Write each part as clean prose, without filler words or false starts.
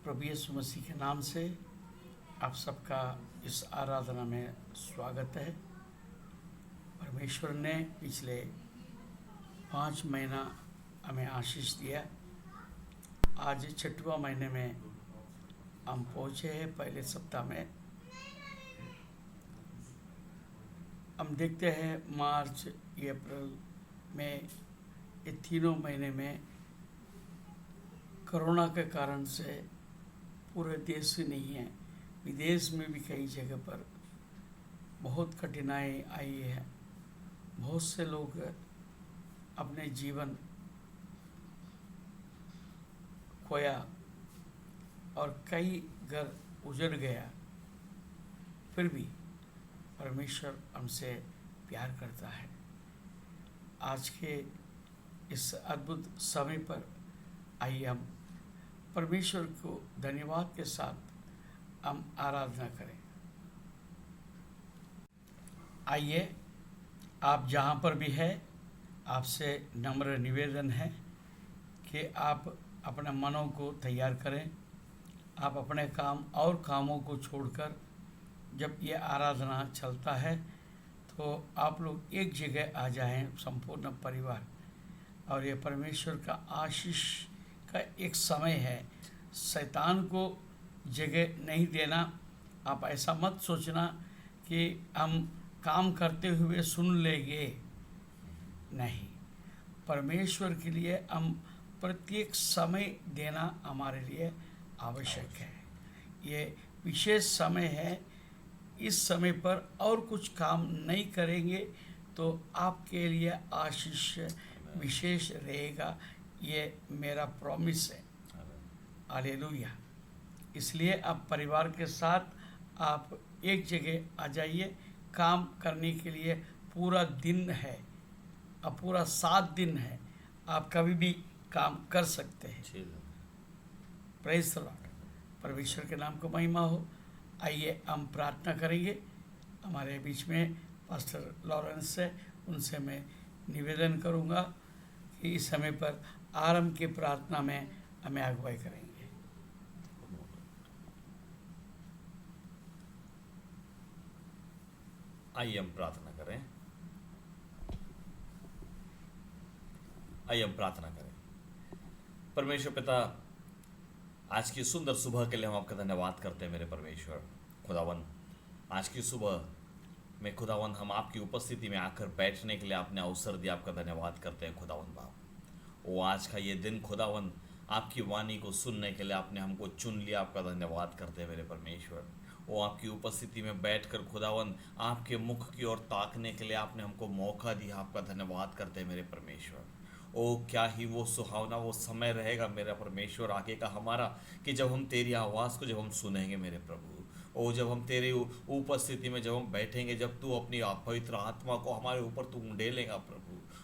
प्रभु यीशु मसीह के नाम से आप सबका इस आराधना में स्वागत है। परमेश्वर ने पिछले 5 महीना हमें आशीष दिया। आज 6वां महीने में हम पहुँचे हैं। पहले सप्ताह में हम देखते हैं मार्च, अप्रैल, मई, ये तीनों महीने में कोरोना के कारण से पूरे देश ही नहीं है, विदेश में भी कई जगह पर बहुत कठिनाई आई है। बहुत से लोग अपने जीवन खोया और कई घर उजड़ गया। फिर भी परमेश्वर हमसे प्यार करता है। आज के इस अद्भुत समय पर आइए हम परमेश्वर को धन्यवाद के साथ हम आराधना करें। आइए, आप जहाँ पर भी है, आपसे नम्र निवेदन है कि आप अपने मनों को तैयार करें। आप अपने काम और कामों को छोड़कर जब ये आराधना चलता है तो आप लोग एक जगह आ जाएं, संपूर्ण परिवार। और ये परमेश्वर का आशीष का एक समय है। शैतान को जगह नहीं देना। आप ऐसा मत सोचना कि हम काम करते हुए सुन लेंगे। नहीं, परमेश्वर के लिए हम प्रत्येक समय देना हमारे लिए आवश्यक है। ये विशेष समय है। इस समय पर और कुछ काम नहीं करेंगे तो आपके लिए आशीष विशेष रहेगा। ये मेरा प्रॉमिस है। हालेलुया। इसलिए आप परिवार के साथ आप एक जगह आ जाइए। काम करने के लिए पूरा दिन है, अब पूरा 7 दिन है। आप कभी भी काम कर सकते हैं। Praise the Lord. परमेश्वर के नाम को महिमा हो। आइए हम प्रार्थना करेंगे। हमारे बीच में पास्टर लॉरेंस है, उनसे मैं निवेदन करूंगा कि इस समय पर आरंभ की प्रार्थना में हमें अगुवाई करेंगे। आइए हम प्रार्थना करें। आइए हम प्रार्थना करें। परमेश्वर पिता, आज की सुंदर सुबह के लिए हम आपका धन्यवाद करते हैं मेरे परमेश्वर खुदावन। आज की सुबह में खुदावन हम आपकी उपस्थिति में आकर बैठने के लिए आपने अवसर दिया, आपका धन्यवाद करते हैं खुदावन बाप। वो आज का ये दिन खुदावन आपकी वाणी को सुनने के लिए आपने हमको चुन लिया, आपका धन्यवाद करते हैं मेरे परमेश्वर। वो आपकी उपस्थिति में बैठकर खुदावन आपके मुख की ओर ताकने के लिए आपने हमको मौका दिया, आपका धन्यवाद करते हैं मेरे परमेश्वर। ओ क्या ही वो सुहावना वो समय रहेगा मेरा परमेश्वर आगे का हमारा, कि जब हम तेरी आवाज़ को जब हम सुनेंगे मेरे प्रभु। ओ जब हम तेरी उपस्थिति में जब हम बैठेंगे, जब तू अपनी पवित्र आत्मा को हमारे ऊपर तू उंडेलेगा प्रभु,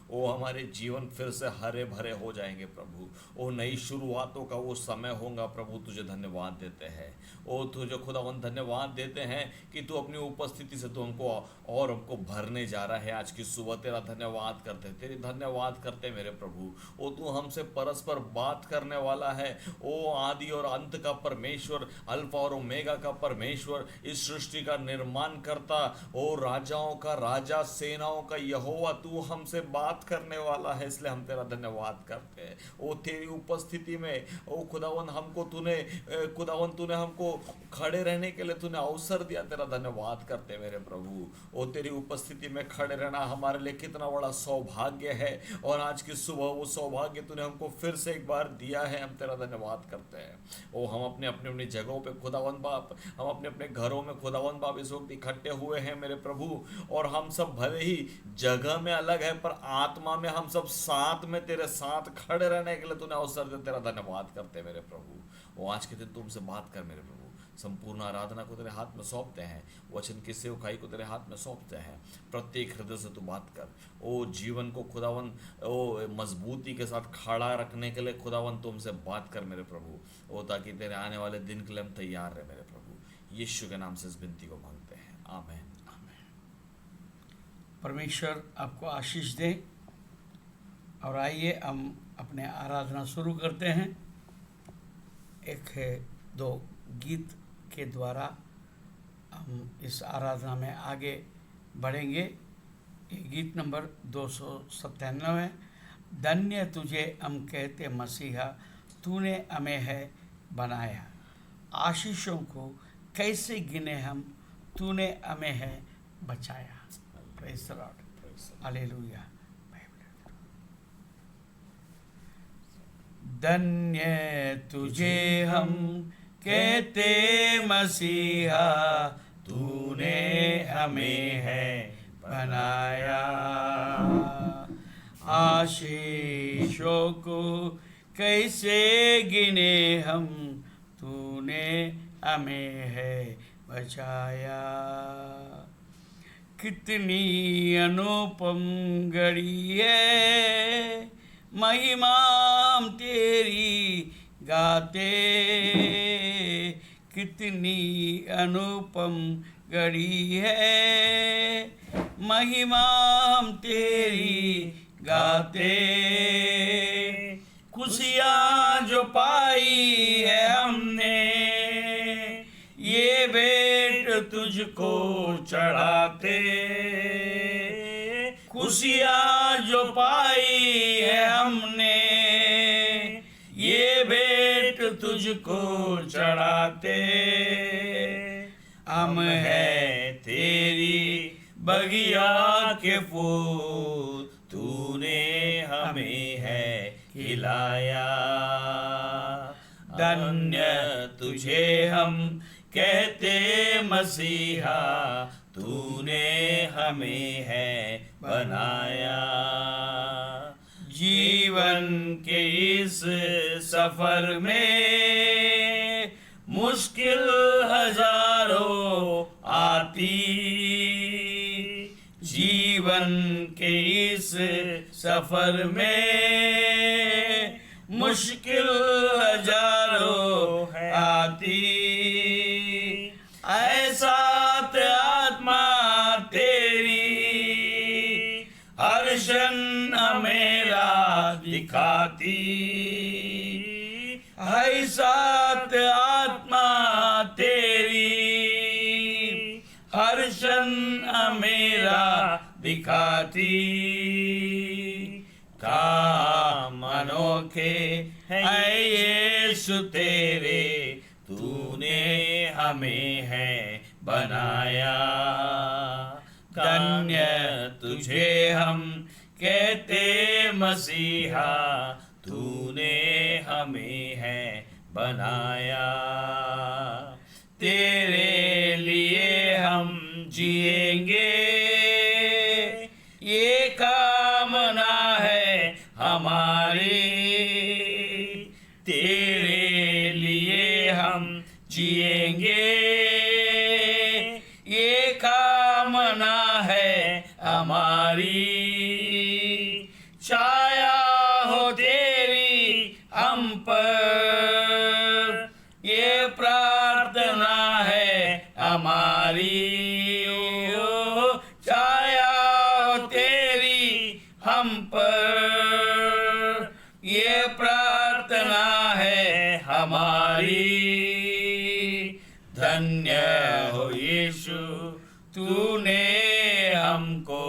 ओ हमारे जीवन फिर से हरे भरे हो जाएंगे प्रभु। ओ नई शुरुआतों का वो समय होगा प्रभु। तुझे धन्यवाद देते हैं। ओ तुझे खुदावन धन्यवाद देते हैं कि तू अपनी उपस्थिति से तू हमको और हमको भरने जा रहा है। आज की सुबह तेरा धन्यवाद करते, तेरी धन्यवाद करते मेरे प्रभु। ओ तू हमसे परस्पर बात करने वाला है। ओ आदि और अंत का परमेश्वर, अल्फा और ओमेगा का परमेश्वर, इस सृष्टि का निर्माण करता, ओ राजाओं का राजा, सेनाओं का यहोवा, तू हमसे बात करने वाला है। इसलिए हम तेरा धन्यवाद करते हैं। ओ तेरी उपस्थिति में ओ खुदावन हमको खुदावन तूने हमको खड़े रहने के लिए तूने अवसर दिया, तेरा धन्यवाद करते मेरे प्रभु। ओ तेरी उपस्थिति में खड़े रहना हमारे लिए कितना बड़ा सौभाग्य है। और आज की सुबह वो सौभाग्य तूने हमको फिर से एक बार दिया है, हम तेरा धन्यवाद करते हैं। ओ हम अपने अपनी जगहों पे खुदावन बाप, हम अपने अपने घरों में खुदावन बाप इस वक्त इकट्ठे हुए हैं मेरे प्रभु। और हम सब भले ही जगह में अलग है पर आत्मा में हम सब साथ में तेरे साथ खड़े रहने के लिए तूने अवसर दिया, तेरा धन्यवाद करते मेरे प्रभु। वो आज के दिन तुमसे बात कर मेरे प्रभु। संपूर्ण आराधना को तेरे हाथ में सौंपते हैं, वचन की सेवकाई को तेरे हाथ में सौंपते हैं। प्रत्येक हृदय से तू बात कर। ओ जीवन को खुदावन ओ मजबूती के साथ खड़ा रखने के लिए खुदावन तुमसे बात कर मेरे प्रभु। ओ ताकि तेरे आने वाले दिन के लिए हम तैयार रहे मेरे प्रभु। यीशु के नाम से इस विनती को मांगते हैं, आमीन। परमेश्वर आपको आशीष दे। और आइए हम अपने आराधना शुरू करते हैं। एक दो गीत के द्वारा हम इस आराधना में आगे बढ़ेंगे। ये गीत नंबर 297 है। धन्य तुझे हम कहते मसीहा, तूने हमें है बनाया। आशीषों को कैसे गिने हम, तूने हमें है बचाया। Praise the Lord, hallelujah. धन्य तुझे हम कहते मसीहा, तूने हमें है बनाया। आशीषों को कैसे गिने हम, तूने हमें है बचाया। कितनी अनुपम घड़ी है, महिमा हम तेरी गाते। कितनी अनुपम घड़ी है, महिमा हम तेरी गाते। खुशियाँ जो पाई है हमने, ये भेंट तुझको चढ़ाते। खुशियाँ जो पाई है हमने, ये भेंट तुझको चढ़ाते। हम है तेरी बगिया के फूल, तूने हमें है खिलाया। धन्य तुझे हम कहते मसीहा, तूने हमें है बनाया। जीवन के इस सफर में मुश्किल हजारों आती। जीवन के इस सफर में मुश्किल हजारों आती। ऐसा आत्मा तेरी हर क्षण मेरा दिखाती। ऐसा आत्मा तेरी हर क्षण मेरा दिखाती। काम अनोखे है यीशु तेरे, तूने हमें है बनाया। धन्य तुझे हम कहते मसीहा, तूने हमें है बनाया। तेरे लिए हम जिएंगे, ये कामना है हमारी। तेरे लिए हम जिएंगे, ये कामना है हमारी। छाया हो तेरी हम पर, ये प्रार्थना है हमारी। छाया हो तेरी हम पर, ये प्रार्थना है हमारी। धन्य हो यीशु, तूने हमको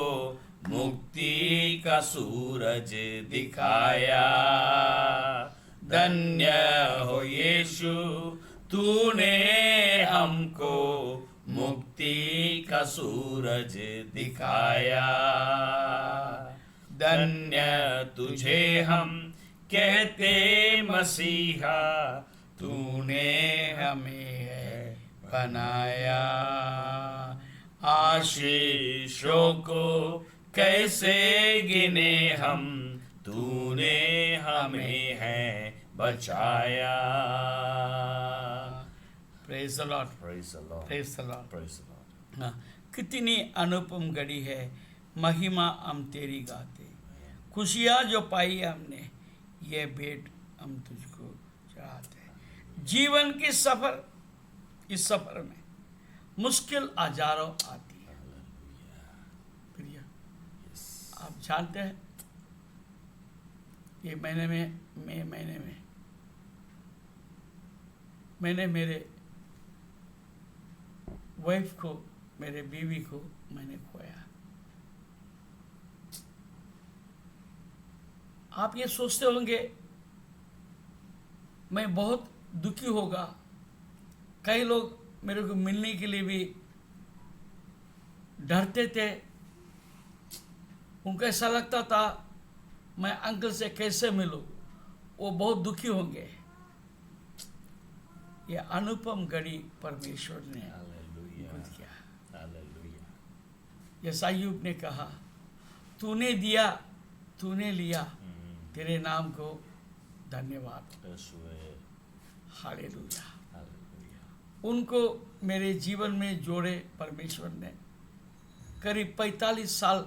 मुक्ति का सूरज दिखाया। धन्य हो यीशु, तूने हमको मुक्ति का सूरज दिखाया। धन्य तुझे हम कहते मसीहा, तूने हमें है बनाया। आशीषों को कैसे गिने हम, तूने हमें है बचाया। Praise the Lord, Praise the Lord. Praise the Lord. Praise the Lord. हाँ, कितनी अनुपम घड़ी है, महिमा हम तेरी गाते। खुशियाँ जो पाई हमने, ये भेंट हम तुझको चढ़ाते हैं। जीवन के सफर, इस सफर में मुश्किल हजारों आती है। प्रिय, आप जानते हैं ये महीने में, मई महीने में मैंने मेरे वाइफ को, मेरे बीवी को मैंने खोया। आप ये सोचते होंगे मैं बहुत दुखी होगा। कई लोग मेरे को मिलने के लिए भी डरते थे। उनको ऐसा लगता था मैं अंकल से कैसे मिलूं, वो बहुत दुखी होंगे। ये अनुपम घड़ी परमेश्वर ने खुद किया। हालेलुया। जैसा अय्यूब ने कहा, तूने दिया तूने लिया, तेरे नाम को धन्यवाद। हालेलुया। उनको मेरे जीवन में जोड़े परमेश्वर ने। करीब 45 साल,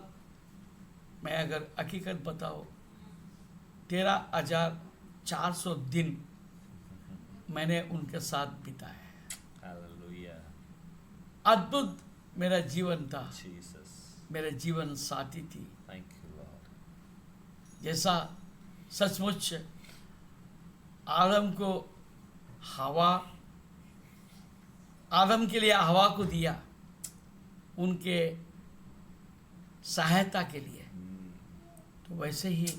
मैं अगर हकीकत बताओ 13,400 दिन मैंने उनके साथ बिताए। हालेलुया। अद्भुत मेरा जीवन था। जीसस, मेरे जीवन साथी थी। Thank you Lord. जैसा सचमुच आदम को हवा, आदम के लिए हवा को दिया उनके सहायता के लिए, तो वैसे ही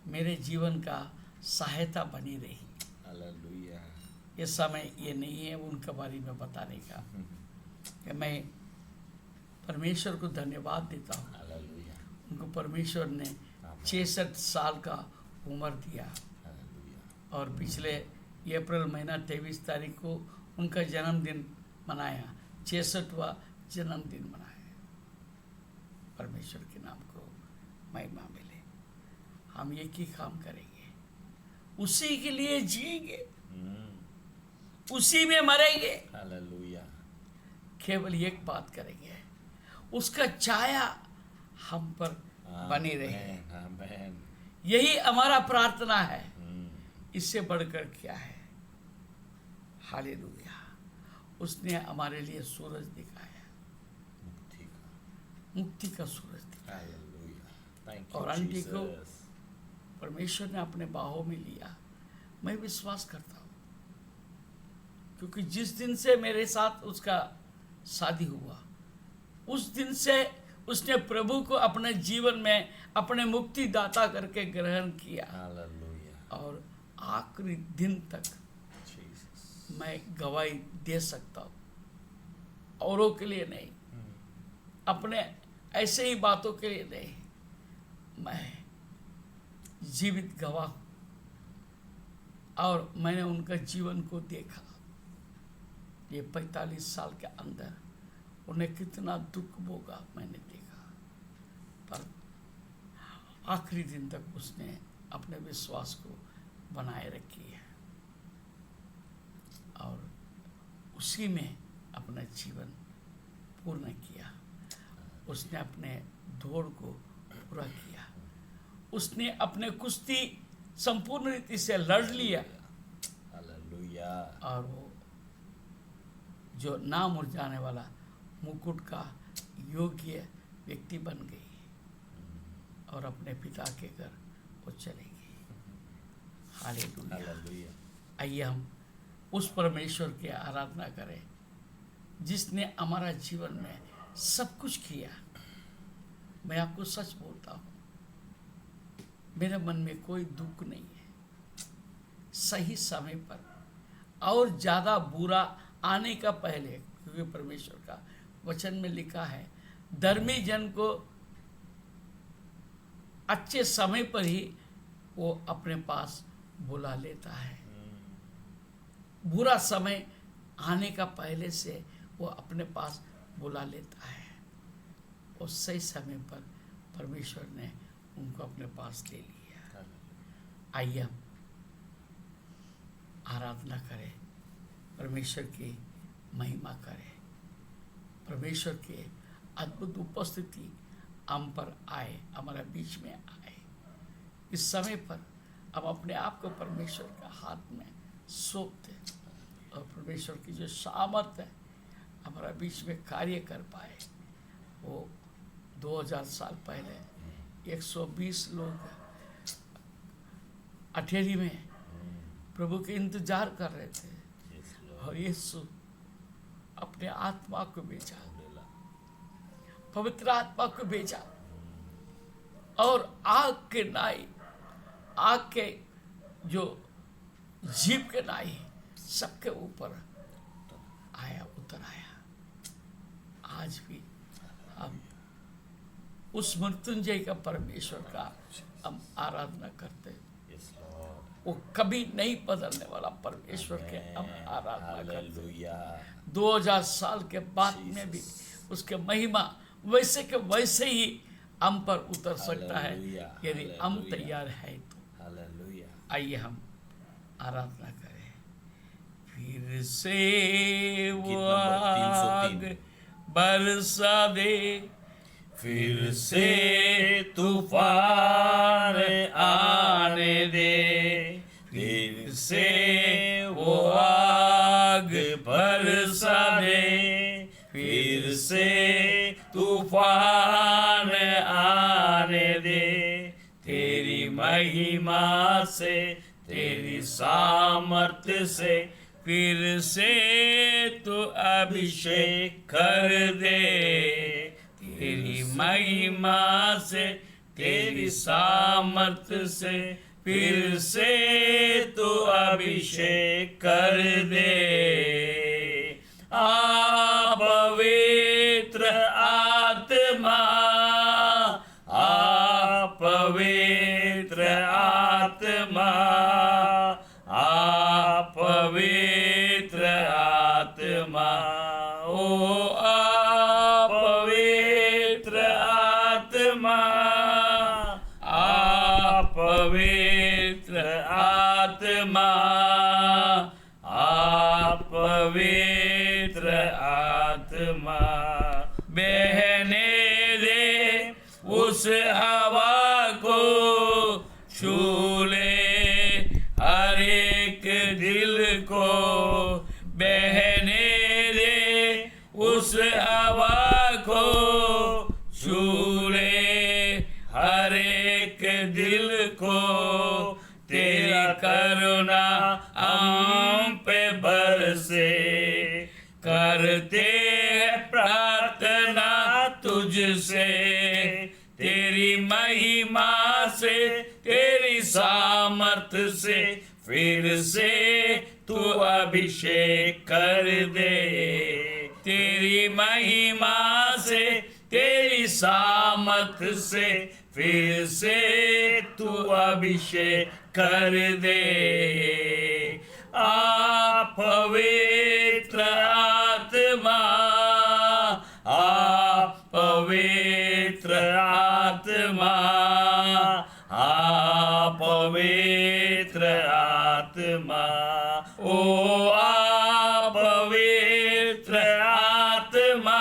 मेरे जीवन का सहायता बनी रही। हालेलुया। ये समय ये नहीं है उनके बारे में बताने का, कि मैं परमेश्वर को धन्यवाद देता हूँ। हालेलुया। उनको परमेश्वर ने 66 साल का उम्र दिया। हालेलुया। और पिछले अप्रैल महीना 23 तारीख को उनका जन्मदिन मनाया, 66वां जन्मदिन मनाया। परमेश्वर के नाम को महिमा मिले। हम एक ही काम करेंगे, उसी के लिए जिएंगे, उसी में मरेंगे। हालेलुया। केवल एक बात करेंगे, उसका छाया हम पर बनी रहे। आमीन। यही हमारा प्रार्थना है। इससे बढ़कर क्या है। हालेलुया। उसने हमारे लिए सूरज दिखाया, मुक्ति का, मुक्ति का सूरज दिखाया। हालेलुया। थैंक और यू आंटी को जीसस। परमेश्वर ने अपने बाहों में लिया। मैं विश्वास करता हूँ, क्योंकि जिस दिन से मेरे साथ उसका शादी हुआ, उस दिन से उसने प्रभु को अपने जीवन में अपने मुक्तिदाता करके ग्रहण किया। हालेलुया। और आखिरी दिन तक जीसस। मैं गवाही दे सकता हूँ, औरों के लिए नहीं, अपने ऐसे ही बातों के लिए नहीं, मैं जीवित गवाह हूँ। और मैंने उनका जीवन को देखा। ये 45 साल के अंदर उन्हें कितना दुख भोगा मैंने देखा, पर आखिरी दिन तक उसने अपने विश्वास को बनाए रखी है और उसी में अपना जीवन पूर्ण किया। उसने अपने दौड़ को पूरा किया। उसने अपने कुश्ती संपूर्ण रीति से लड़ लिया। हालेलुया। और वो जो ना मुरझाने वाला मुकुट का योग्य व्यक्ति बन गई और अपने पिता के घर वो चली गई। हालेलुया। हालेलुया। आइए हम उस परमेश्वर की आराधना करें जिसने हमारा जीवन में सब कुछ किया। मैं आपको सच बोलता हूँ, मेरे मन में कोई दुख नहीं है। सही समय पर और ज़्यादा बुरा आने का पहले, क्योंकि परमेश्वर का वचन में लिखा है धर्मी जन को अच्छे समय पर ही वो अपने पास बुला लेता है। बुरा समय आने का पहले से वो अपने पास बुला लेता है। और सही समय पर परमेश्वर ने उनको अपने पास ले लिया। आइए हम आराधना करें, परमेश्वर की महिमा करें। परमेश्वर की अद्भुत उपस्थिति हम पर आए, हमारे बीच में आए। इस समय पर हम अपने आप को परमेश्वर के हाथ में सौंप दें और परमेश्वर की जो सामर्थ है हमारा बीच में कार्य कर पाए। वो 2000 साल पहले 120 लोग अठेरी में प्रभु के इंतजार कर रहे थे और यीशु अपने आत्मा को भेजा, पवित्र आत्मा को भेजा और आग के नाई, आग के जो जीव के नाई सबके ऊपर आया, उतर आया। आज भी हम उस मृत्युंजय का परमेश्वर का हम आराधना करते हैं। वो कभी नहीं बदलने वाला परमेश्वर के हम आराधना करते हैं। 2000 साल के बाद में भी उसके महिमा वैसे के वैसे ही हम पर उतर सकता है यदि हम तैयार है तो। आइए हम आराधना करें। फिर से वो आग बरसा दे, फिर से तूफान आने दे, फिर से वो आग बरसा दे, फिर से तूफान आने दे। तेरी महिमा से, तेरी सामर्थ्य से फिर से तो अभिषेक कर दे। तेरी महिमा से, तेरी सामर्थ्य से फिर से तो अभिषेक कर दे। आ पवित्र आत्मा, आ पवित्र आत्मा, आ पवित्र आत्मा, ओ आ पवित्र आत्मा, आ पवित्र आत्मा, आ पवित्र आत्मा। बहने दे उस हवा को, छू ले हर एक दिल को। बहने दे उस हवा को, छू ले हर एक दिल को। तेरा करुणा हम पे बरसे, करते हैं प्रार्थना तुझसे। तेरी महिमा से, तेरी सामर्थ्य से फिर से तू अभिषेक कर दे। तेरी महिमा से, तेरी सामर्थ्य से फिर से तू अभिषेक कर दे। आ पवित्र आत्मा, आ पवित्र आत्मा, आ पवित्र आत्मा, ओ आ पवित्र आत्मा,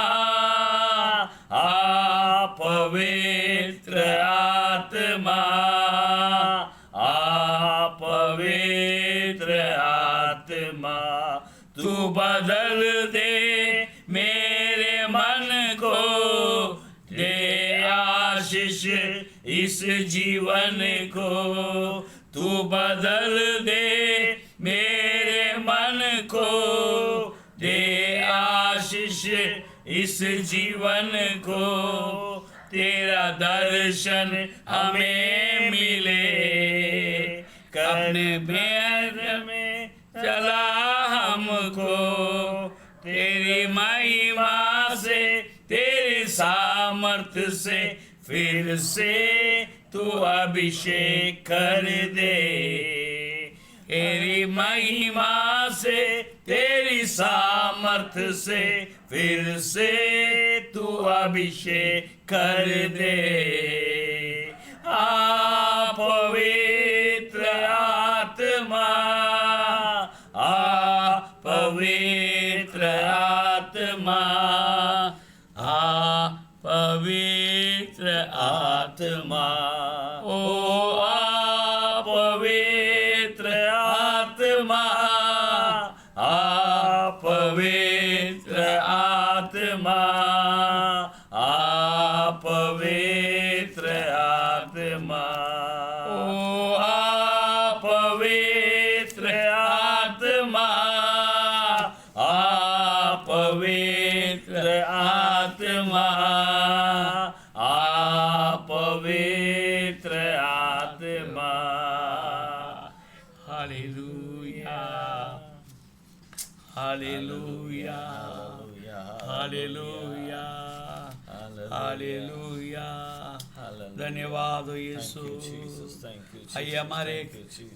आ पवित्र आत्मा, आ पवित्र आत्मा। तू बदल दे मेरे मन को, दे आशीष इस जीवन को। तू बदल दे मेरे मन को, दे आशीष इस जीवन को। तेरा दर्शन हमें मिले, करने में चला हमको। तेरी महिमा से, तेरी सामर्थ्य से फिर से तू अभिषेक कर दे। तेरी महिमा से, तेरी सामर्थ्य से फिर से तू अभिषेक कर दे। आ पवित्र आत्मा, आ पवित्र आत्मा, आ पवित्र आत्मा, ओ आ पवित्र आत्मा, आ पवित्र आत्मा, आ पवित्र आत्मा, ओ आ पवित्र आत्मा, हालेलुया, हालेलुया, हालेलुया, हालेलुया। धन्यवाद हो यीशु। आइए हमारे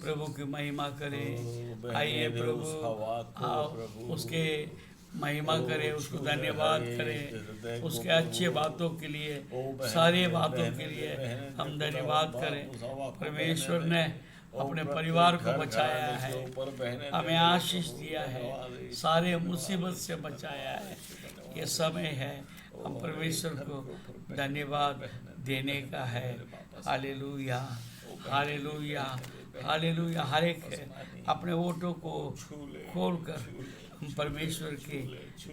प्रभु की महिमा करें। आइए प्रभु आओ उसके महिमा करें, उसको धन्यवाद करें, उसके अच्छे बातों के लिए, सारी बातों के लिए हम धन्यवाद करें। परमेश्वर ने अपने परिवार को बचाया है, हमें आशीष दिया है, सारे मुसीबत से बचाया है। ये समय है हम परमेश्वर को धन्यवाद देने का है। Hallelujah, hallelujah, hallelujah. हर एक अपने ओठों को खोलकर हम परमेश्वर के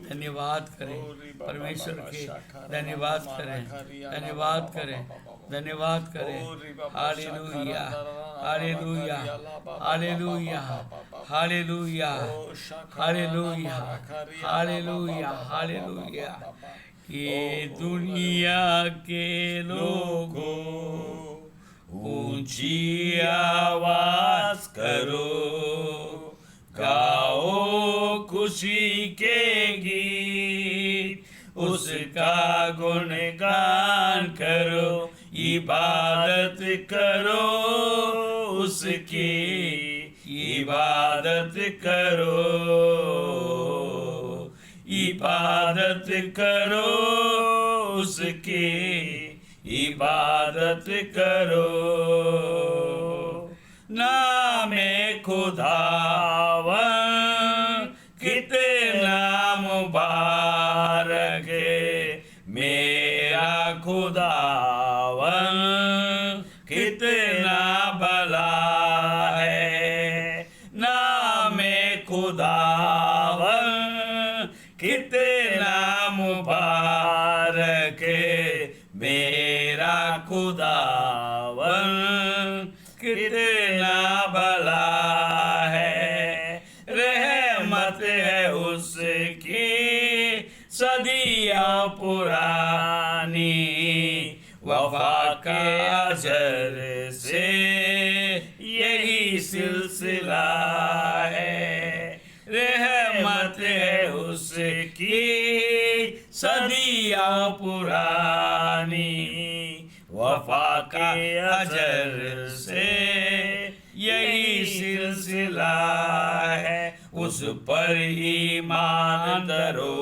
धन्यवाद करें, परमेश्वर के धन्यवाद करें, धन्यवाद करें, धन्यवाद करें। Hallelujah, hallelujah, hallelujah, hallelujah, hallelujah, hallelujah, hallelujah. ये दुनिया के लोगों ऊंची आवाज करो, गाओ खुशी के गीत, उसका गुणगान करो, इबादत करो उसकी, इबादत करो, इबादत करो उसकी, इबादत करो। नामे खुदावन कितना मुबारक है, मेरा खुदावन कितना भला है। नामे खुदावन कितना मुबारक है, मेरा खुदावन कितना भला है। रहमत है उसकी सदियां पुरानी, वफा के अजर से यही सिलसिला है। रहमत है उसकी सदियां पुरानी, वफा के अजर से यही सिलसिला है। उस पर ईमान धरो,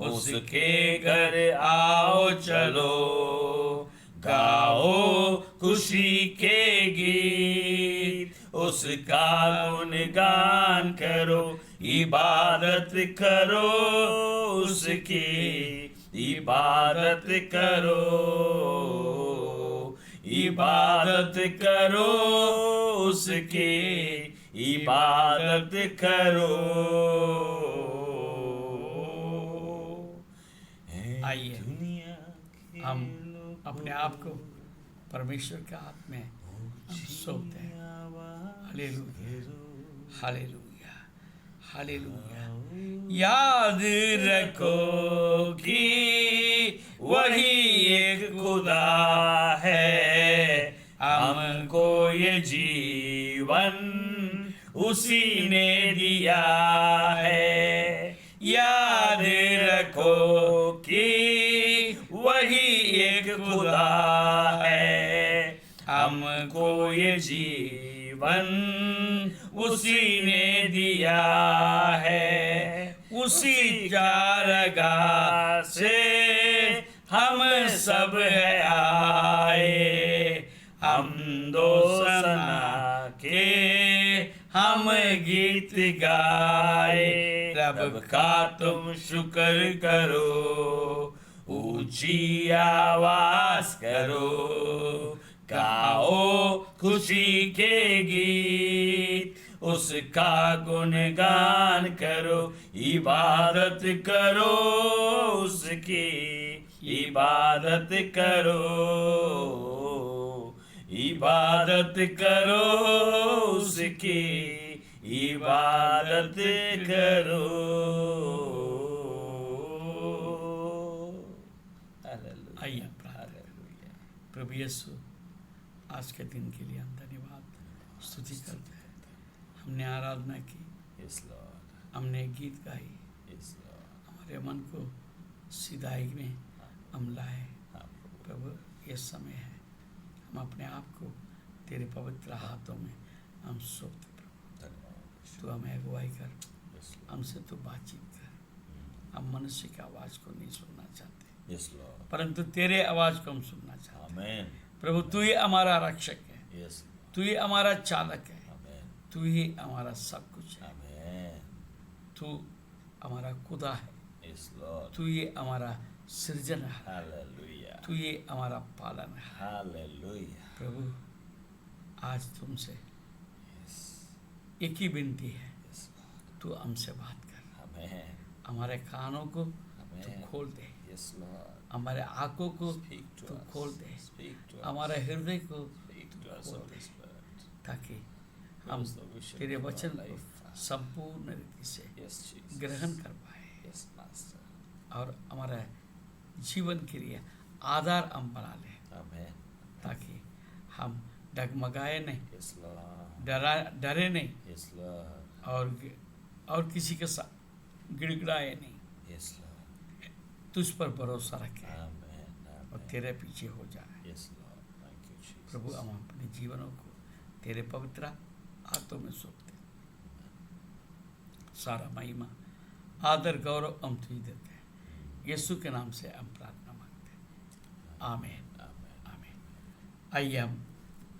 उसके घर आओ चलो, गाओ खुशी के गीत, उसका गुणगान करो, इबादत करो उसकी, इबादत करो, इबादत करो उसकी, इबादत करो। आइए हम अपने आप को परमेश्वर के हाथ में सौंपते हैं। Hallelujah, hallelujah, hallelujah. याद रखो कि वही एक खुदा है, हमको ये जीवन उसी ने दिया है। याद रखो कि वही एक खुदा है, हमको ये जीवन उसी ने दिया है। उसी चारगाह से हम सब है आए, हम दो सना के हम गीत गाए। रब का तुम शुक्र करो, ऊंची आवाज करो, गाओ खुशी के गीत, उसका गुणगान करो, इबादत करो उसकी, इबादत करो, इबादत करो उसकी, इबादत करो। आइए प्रभु यीशु, आज के दिन के लिए हम धन्यवाद स्तुति करते हैं। हमने आराधना की, Yes, Lord. हमने गीत गाई, Yes, Lord. हमारे मन को सीधाई में हम लाए। हाँ प्रभु। प्रभु ये समय है, हम अपने आप को तेरे पवित्र हाथों में हम सौंपते प्रभु। धन्यवाद। तू हमें अगुवाई कर, Yes, Lord. हमसे तू बातचीत कर। हम मनुष्य की आवाज़ को नहीं सुनना चाहते, Yes, Lord. परंतु तेरे आवाज़ को हम सुनना चाहते हैं। Amen. प्रभु तू ही हमारा रक्षक है, Yes. तू ही हमारा चालक है, Amen. तू ही हमारा सब कुछ है। Amen. तू हमारा खुदा है, Yes, Lord. तू ही हमारा सृजन है, Hallelujah. तू ही हमारा पालन है। Hallelujah. प्रभु आज तुमसे Yes. एक ही विनती है, Yes, Lord. तू हमसे बात कर, Amen. हमारे कानों को तू Amen. खोल दे, Yes, Lord. हमारे आंखों को Speak to तू us. खोल दे, Speak to us. हमारे हृदय को Speak to us, खोल Holy दे, Spirit. ताकि Give हम us the vision तेरे of our वचन को life. संपूर्ण रीति से Yes, Jesus. ग्रहण कर पाए Yes, Master. और हमारा जीवन के लिए आधार हम बना लें, Amen. ताकि हम डगमगाए नहीं, Yes, Lord. डरे नहीं Yes, Lord. और किसी के साथ गिड़गिड़ाए नहीं, Yes, Lord. तुझ पर भरोसा रखें Amen. और Amen. तेरे पीछे हो जाए। Yes, Lord. Thank you, Jesus. प्रभु हम अपने जीवनों को तेरे पवित्र हाथों में सौंपते, सारा महिमा आदर गौरव हम तुझे देते हैं। यीशु के नाम से हम प्रार्थना मांगते हैं, आमीन Amen. आमीन। आइए हम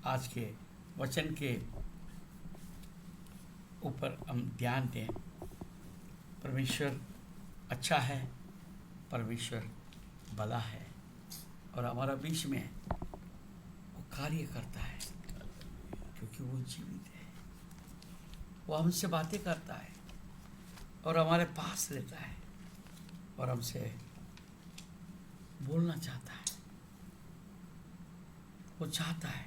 आज के वचन के ऊपर हम ध्यान दें। परमेश्वर अच्छा है, परमेश्वर भला है और हमारा बीच में वो कार्य करता है, क्योंकि वो जीवित है, वो हमसे बातें करता है और हमारे पास रहता है और हमसे बोलना चाहता है। वो चाहता है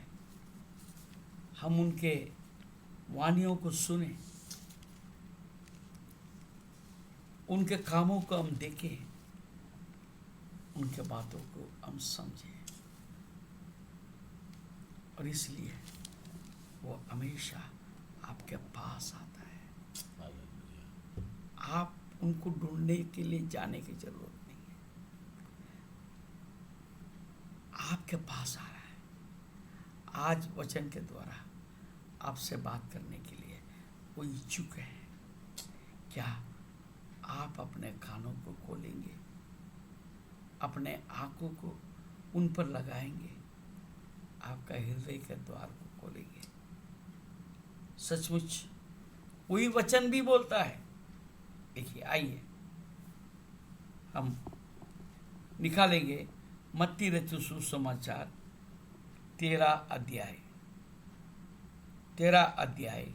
हम उनके वाणियों को सुने, उनके कामों को हम देखें, उनके बातों को हम समझें, और इसलिए वो हमेशा आपके पास आता है। Hallelujah. आप उनको ढूंढने के लिए जाने की जरूरत नहीं है, आपके पास आ रहा है। आज वचन के द्वारा आपसे बात करने के लिए वो इच्छुक है। क्या आप अपने कानों को खोलेंगे, अपने आंखों को उन पर लगाएंगे, आपका हृदय के द्वार को खोलेंगे? सचमुच वही वचन भी बोलता है। देखिए, आइए हम निकालेंगे मत्ती रचित सुसमाचार 13 अध्याय,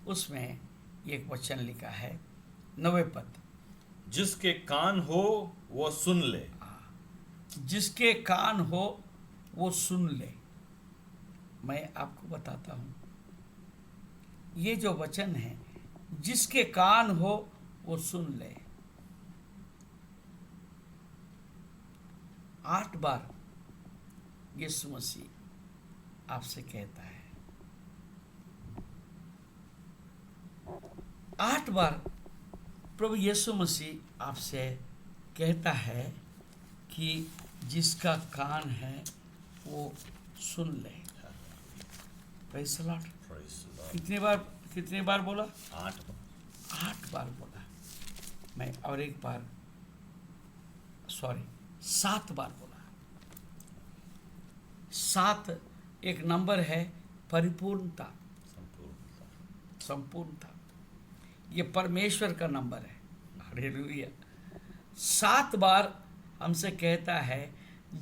उसमें एक वचन लिखा है 9वें पद। जिसके कान हो वो सुन ले। जिसके कान हो वो सुन ले। मैं आपको बताता हूँ, ये जो वचन है, जिसके कान हो वो सुन ले, 8 बार यीशु मसीह आपसे कहता है। 8 बार प्रभु यीशु मसीह आपसे कहता है कि जिसका कान है वो सुन ले। Praise the Lord. Praise the Lord. कितने बार बोला? 8 बार बोला। मैं और एक बार 7 बार बोला। 7 एक नंबर है परिपूर्णता, संपूर्णता। ये परमेश्वर का नंबर है। हालेलुया। 7 बार हमसे कहता है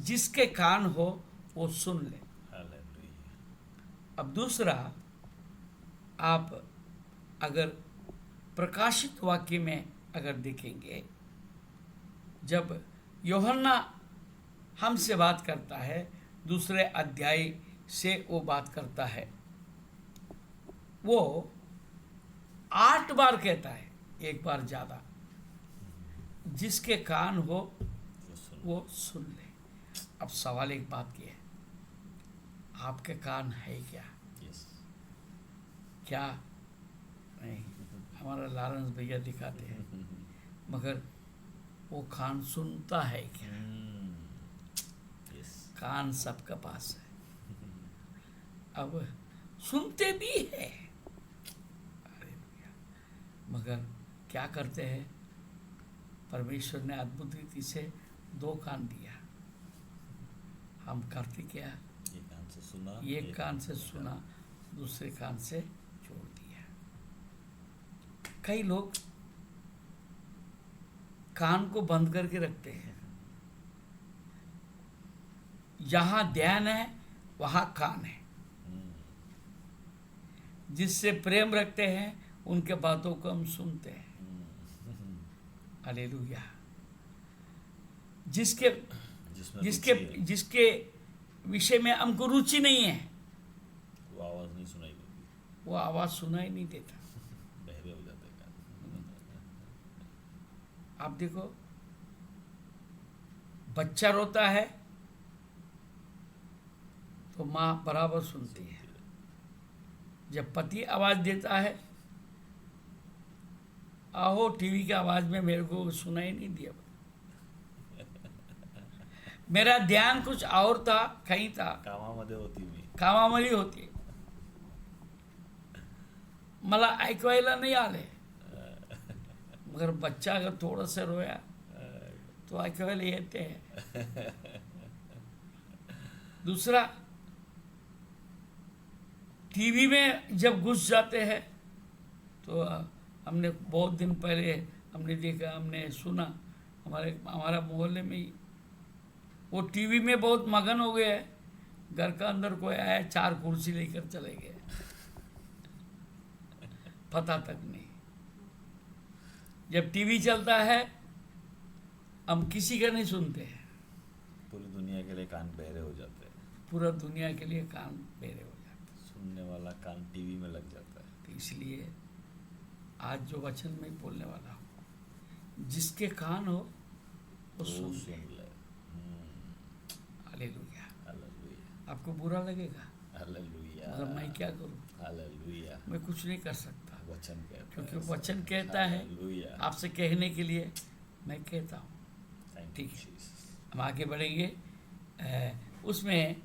जिसके कान हो वो सुन ले। Hallelujah. अब दूसरा, आप अगर प्रकाशित वाक्य में अगर देखेंगे, जब यूहन्ना हमसे बात करता है, 2 अध्याय से वो बात करता है, वो 8 बार कहता है, एक बार ज़्यादा, जिसके कान हो वो सुन। वो सुन ले। अब सवाल एक बात की है, आपके कान है क्या? Yes. क्या नहीं, हमारा लारेंस भैया दिखाते हैं, मगर वो कान सुनता है क्या? यस। कान सबके पास है, अब सुनते भी है, मगर क्या करते हैं? परमेश्वर ने अद्भुत रीति से 2 कान दिया, हम करते क्या? एक कान से सुना, एक कान से सुना, दूसरे कान से छोड़ दिया। कई लोग कान को बंद करके रखते हैं, जहां ध्यान है वहां कान है। जिससे प्रेम रखते हैं उनके बातों को हम सुनते हैं। हालेलुया। जिसके जिसमें जिसके रुचि है, जिसके विषय में हमको रुचि नहीं है, वो आवाज नहीं सुनाई देती, वो आवाज सुनाई नहीं देता। बहरे हो जाते कान। आप देखो, बच्चा रोता है तो माँ बराबर सुनती है। जब पति आवाज देता है, आहो टीवी की आवाज में मेरे को सुनाई नहीं दिया, मेरा ध्यान कुछ और था, कहीं था, कामामध्ये होती मी, कामामध्ये होते, मला ऐकवायला नाही आले। मगर बच्चा अगर थोड़ा सा रोया तो ऐकवायला येते हैं। दूसरा, टीवी में जब घुस जाते हैं तो हमने बहुत दिन पहले हमने देखा, हमने सुना, हमारा मोहल्ले में ही वो टीवी में बहुत मगन हो गए, घर का अंदर कोई आया, 4 कुर्सी लेकर चले गए, पता तक नहीं। जब टीवी चलता है हम किसी का नहीं सुनते हैं, पूरी दुनिया के लिए कान बहरे हो जाते हैं, पूरा दुनिया के लिए कान बेरे हो जाते हैं। सुनने वाला कान टीवी में लग जाता है। तो इसलिए आज जो वचन में बोलने वाला हूँ, जिसके कान हो वो सुन ले। ले। हालेलुया। हालेलुया, आपको बुरा लगेगा, हालेलुया, मगर मैं क्या करूँ? हालेलुया। मैं कुछ नहीं कर सकता, वचन कहता क्योंकि है, वचन कहता है। हालेलुया। आपसे कहने के लिए मैं कहता हूँ। Thank you, ठीक है, Jesus. हम आगे बढ़ेंगे। उसमें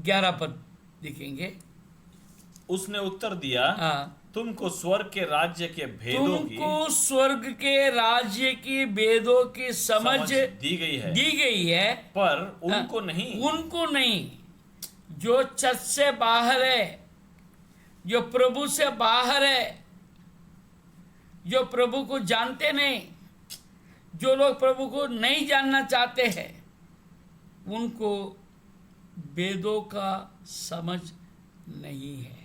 11 पद दिखेंगे। उसने उत्तर दिया, हाँ, तुमको स्वर्ग के राज्य के भेदों की तुमको स्वर्ग के राज्य की भेदों की समझ दी गई है, पर उनको नहीं। उनको नहीं जो चर्च से बाहर है, जो प्रभु से बाहर है, जो प्रभु को जानते नहीं, जो लोग प्रभु को नहीं जानना चाहते हैं, उनको वेदों का समझ नहीं है।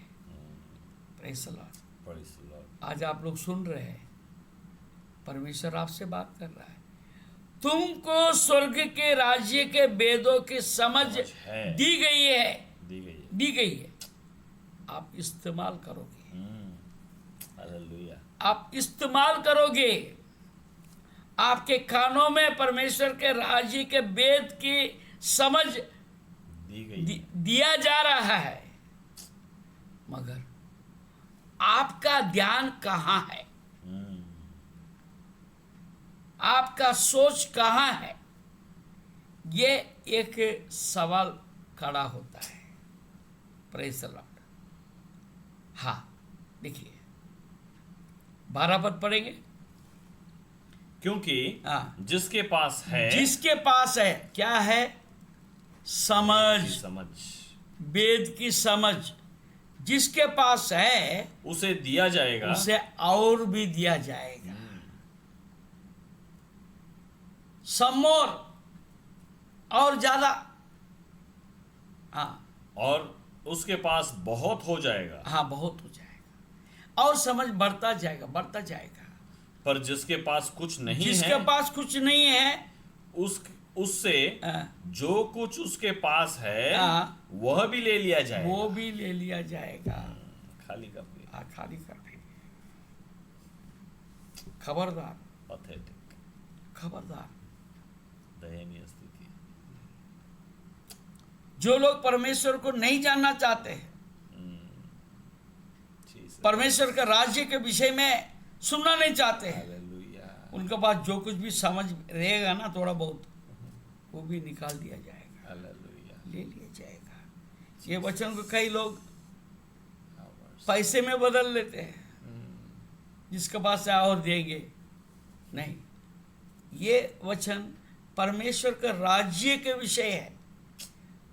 Praise the Lord. Praise the Lord. आज आप लोग सुन रहे हैं, परमेश्वर आपसे बात कर रहा है। तुमको स्वर्ग के राज्य के वेदों की समझ समझ है। दी गई है, दी गई है। दी गई है। आप इस्तेमाल करोगे, हालेलुया। आप इस्तेमाल करोगे। आपके कानों में परमेश्वर के राज्य के वेद की समझ दी गई। दिया जा रहा है, मगर आपका ध्यान कहाँ है? आपका सोच कहाँ है? ये एक सवाल खड़ा होता है। Praise the Lord. हाँ, देखिए 12 पद पढ़ेंगे। क्योंकि हाँ, जिसके पास है, जिसके पास है, क्या है? समझ, समझ, वेद की समझ। जिसके पास है उसे दिया जाएगा, उसे और भी दिया जाएगा। समोर, और ज्यादा। हाँ, और उसके पास बहुत हो जाएगा। हाँ, बहुत हो जाएगा और समझ बढ़ता जाएगा, बढ़ता जाएगा। पर जिसके पास कुछ नहीं जिसके है, पास कुछ नहीं है, उससे हाँ, जो कुछ उसके पास है, हाँ, वह भी ले लिया जाएगा। वो भी ले लिया जाएगा। खाली कर दिया। हाँ, खाली कर देंगे। खबरदार, पैथेटिक, खबरदार। दयनीय स्थिति। जो लोग परमेश्वर को नहीं जानना चाहते हैं, परमेश्वर का राज्य के विषय में सुनना नहीं चाहते हैं। हालेलुया। उनके पास जो कुछ भी समझ रहेगा ना थोड़ा बहुत, वो भी निकाल दिया जाएगा, हालेलुया। ले लिया जाएगा। ये वचन को कई लोग पैसे में बदल लेते हैं, जिसके पास है और देंगे। नहीं, ये वचन परमेश्वर का राज्य के विषय है,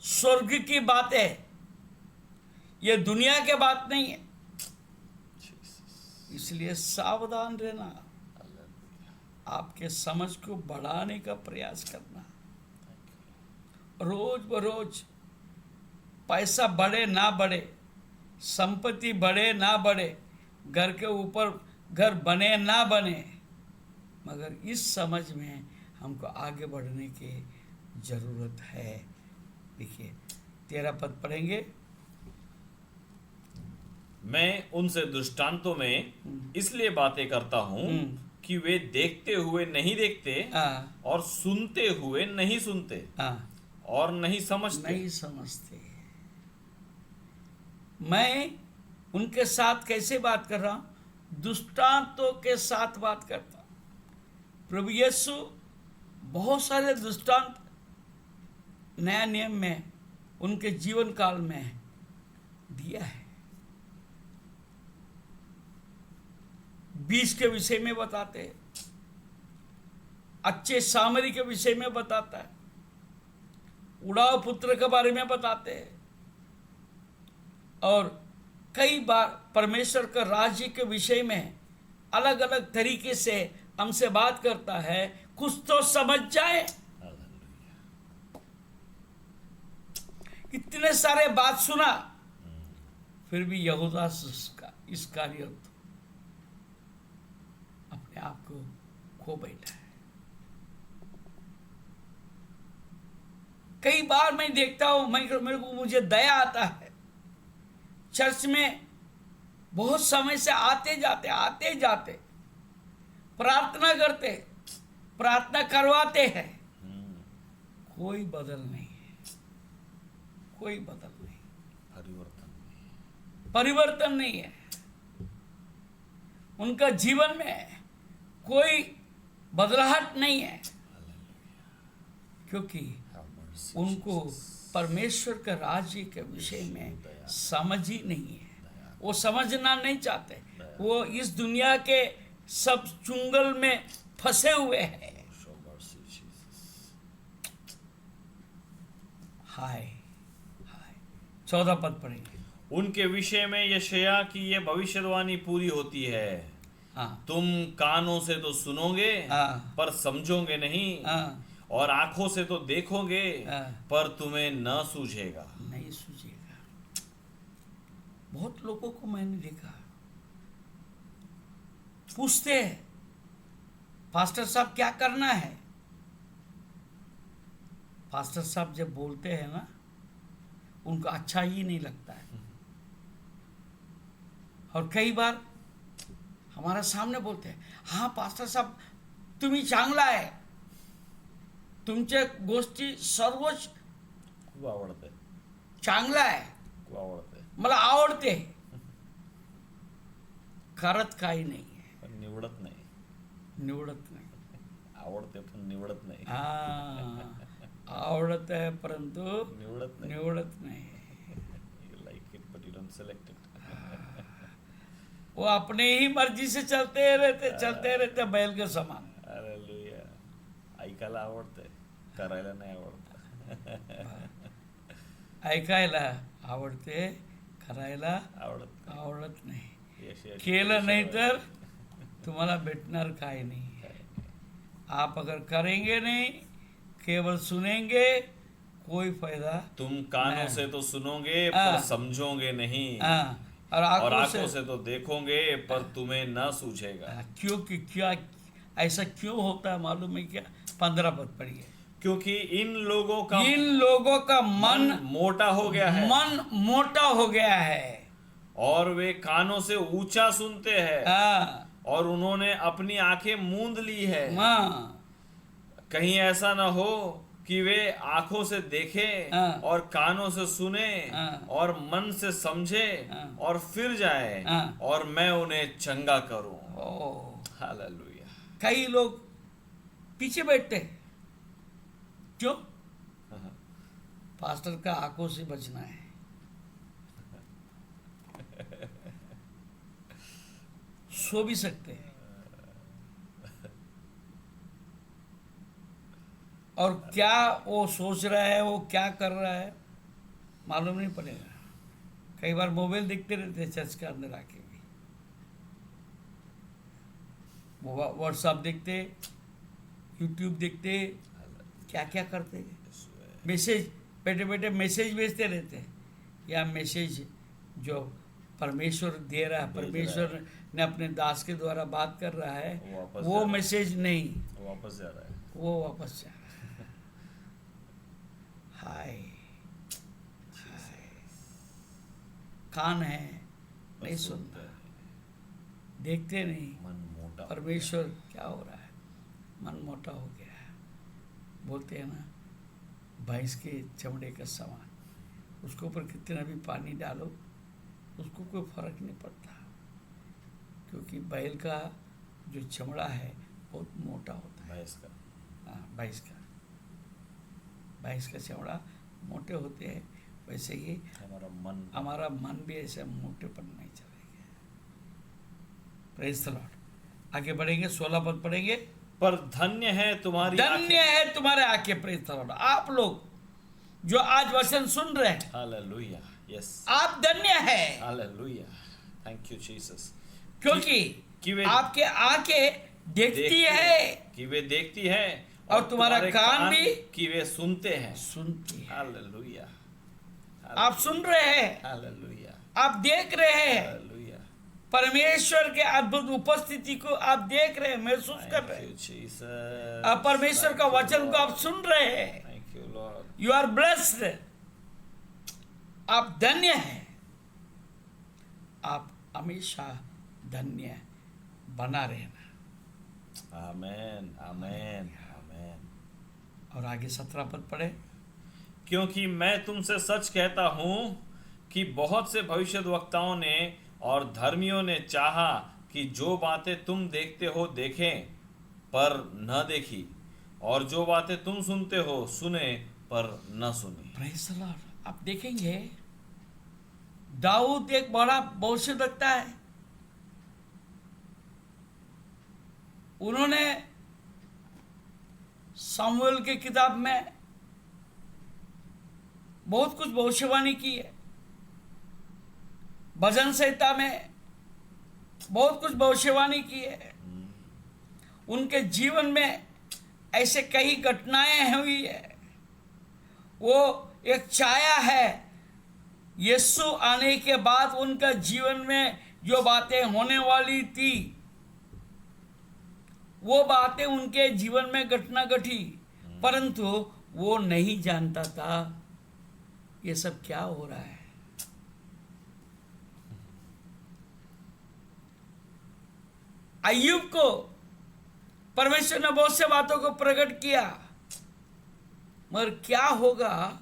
स्वर्ग की बात है, ये दुनिया के बात नहीं है। इसलिए सावधान रहना, आपके समझ को बढ़ाने का प्रयास करना। रोज बरोज पैसा बढ़े ना बढ़े, संपत्ति बढ़े ना बढ़े, घर के ऊपर घर बने ना बने, मगर इस समझ में हमको आगे बढ़ने की जरूरत है। देखिए 13 पद पढ़ेंगे। मैं उनसे दृष्टांतों में इसलिए बातें करता हूँ कि वे देखते हुए नहीं देखते और सुनते हुए नहीं सुनते और नहीं समझते। मैं उनके साथ कैसे बात कर रहा हूँ? दृष्टांतों के साथ बात करता हूँ। प्रभु यीशु बहुत सारे दृष्टांत नया नियम में उनके जीवन काल में दिया है। बीज के विषय में बताते हैं, अच्छे सामरी के विषय में बताता है, उड़ाव पुत्र के बारे में बताते हैं, और कई बार परमेश्वर का राज्य के विषय में अलग अलग तरीके से हमसे बात करता है। कुछ तो समझ जाए। इतने सारे बात सुना, फिर भी यहूदा इस्करियोत अपने आप को खो बैठा है। कई बार मैं देखता हूं, मुझे दया आता है। चर्च में बहुत समय से आते जाते प्रार्थना करते, प्रार्थना करवाते हैं, कोई बदल नहीं है, कोई बदल नहीं, परिवर्तन नहीं है। उनका जीवन में कोई बदलाहट नहीं है, क्योंकि उनको परमेश्वर के राज्य के विषय में समझ ही नहीं है। वो समझना नहीं चाहते, वो इस दुनिया के सब चुंगल में फंसे हुए हैं। हाय 14 पद पढ़ेंगे। उनके विषय में यशायाह की ये भविष्यवाणी पूरी होती है। तुम कानों से तो सुनोगे पर समझोगे नहीं, और आंखों से तो देखोगे पर तुम्हें न सूझेगा। नहीं सूझेगा। बहुत लोगों को मैंने देखा, पूछते हैं पास्टर साहब क्या करना है। पास्टर साहब जब बोलते हैं ना, उनको अच्छा ही नहीं लगता है। और कई बार हमारा सामने बोलते हैं, हाँ पास्टर साहब तुम्ही चांगला आहे, तुमच्या गोष्टी सर्वच खूप आवडते, चांगला आहे, खूप आवडते, मला आवडते। करत काही नाही आहे, पण निवडत नाही, आवडते पण निवडत नाही। आवडत है परंतु निवडत नहीं। You like it but you don't select it। वो अपने ही मर्जी से चलते रहते बैल के समान। हालेलुया। ऐकायला आवडते, करायला नाही आवडत। ऐकायला आवडते, करायला आवडत नाही। केलं नाही तर तुम्हाला भेटणार काय नाही। आप अगर करेंगे नहीं, केवल सुनेंगे, कोई फायदा। तुम कानों से तो सुनोगे पर समझोगे नहीं, और आंखों से तो देखोगे पर तुम्हें न सूझेगा। क्योंकि क्या ऐसा क्यों होता है मालूम है क्या? 15 पद पढ़िए। क्योंकि इन लोगों का मन मोटा हो गया है, मन मोटा हो गया है, और वे कानों से ऊंचा सुनते हैं, और उन्होंने अपनी आंखें मूंद ली है। कहीं ऐसा न हो कि वे आंखों से देखें हाँ। और कानों से सुने हाँ। और मन से समझे हाँ। और फिर जाए हाँ। और मैं उन्हें चंगा करूं। ओ, हालेलुया। कई लोग पीछे बैठते हैं। क्यों? पास्टर का आंखों से बचना है। सो भी सकते हैं और क्या वो सोच रहा है, वो क्या कर रहा है मालूम नहीं पड़ेगा। कई बार मोबाइल देखते रहते हैं चर्च के अंदर आके भी, व्हाट्सएप देखते, यूट्यूब देखते, क्या क्या करते हैं। मैसेज बैठे बैठे मैसेज भेजते रहते हैं, या मैसेज जो परमेश्वर दे रहा है, परमेश्वर ने अपने दास के द्वारा बात कर रहा है, वो मैसेज नहीं, वापस जा रहा है। वो वापस जा रहा है। हाय, कान है नहीं सुनता, देखते नहीं। मन मोटा, परमेश्वर क्या हो रहा है, मन मोटा हो गया है। बोलते हैं ना, भैंस के चमड़े का समान, उसके ऊपर कितना भी पानी डालो उसको कोई फर्क नहीं पड़ता, क्योंकि बैल का जो चमड़ा है बहुत मोटा होता है। भैंस का, हाँ, भैंस का चमड़ा मोटे होते हैं। वैसे ही हमारा मन भी ऐसे मोटेपन नहीं चलेगा। Praise the Lord. आगे बढ़ेंगे, 16 पद पढ़ेंगे। पर धन्य है तुम्हारी धन्य है तुम्हारे आंखें। Praise the Lord. आप लोग जो आज वचन सुन रहे हैं, हालेलुया, यस, आप धन्य है, हालेलुया, थैंक यू जीसस। क्योंकि आपके आंखें देखती है, कि वे देखती है, और तुम्हारा कान भी कि वे सुनते हैं। हालेलुया। आप सुन रहे हैं, हालेलुया, आप देख रहे हैं, हालेलुया, परमेश्वर के अद्भुत उपस्थिति को आप देख रहे हैं, महसूस कर रहे हैं। आप परमेश्वर का वचन को आप सुन रहे हैं। Thank you lord. You are blessed. आप धन्य हैं। आप हमेशा धन्य बना रहना। आमेन, आमेन, आमेन। और आगे 17 पद पढ़े। क्योंकि मैं तुमसे सच कहता हूं कि बहुत से भविष्यद्वक्ताओं ने और धर्मियों ने चाहा कि जो बातें तुम देखते हो देखें पर न देखी, और जो बातें तुम सुनते हो सुने पर न सुनी। Praise the Lord. आप देखेंगे दाऊद एक बड़ा भविष्यद्वक्ता है। उन्होंने सामुएल के किताब में बहुत कुछ भविष्यवाणी की है। भजन संहिता में बहुत कुछ भविष्यवाणी की है। उनके जीवन में ऐसे कई घटनाएं हुई है। वो एक छाया है। यीशु आने के बाद उनका जीवन में जो बातें होने वाली थी, वो बातें उनके जीवन में घटना घटी, परंतु वो नहीं जानता था ये सब क्या हो रहा है। अय्यूब को परमेश्वर ने बहुत से बातों को प्रकट किया, मगर क्या होगा,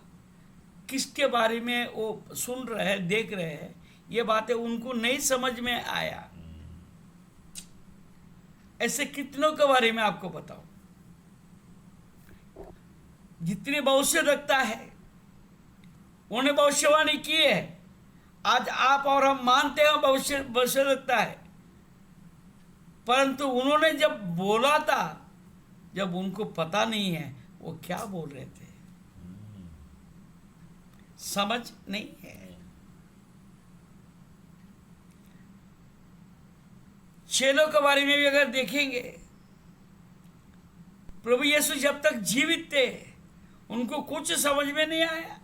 किसके बारे में वो सुन रहे हैं, देख रहे हैं, ये बातें उनको नहीं समझ में आया। ऐसे कितनों के बारे में आपको बताओ, जितने भविष्य रखता है उन्हें भविष्यवाणी की है। आज आप और हम मानते हैं भविष्य रखता है, परंतु उन्होंने जब बोला था, जब उनको पता नहीं है वो क्या बोल रहे थे, समझ नहीं है। चेलों के बारे में भी अगर देखेंगे, प्रभु यीशु जब तक जीवित थे उनको कुछ समझ में नहीं आया।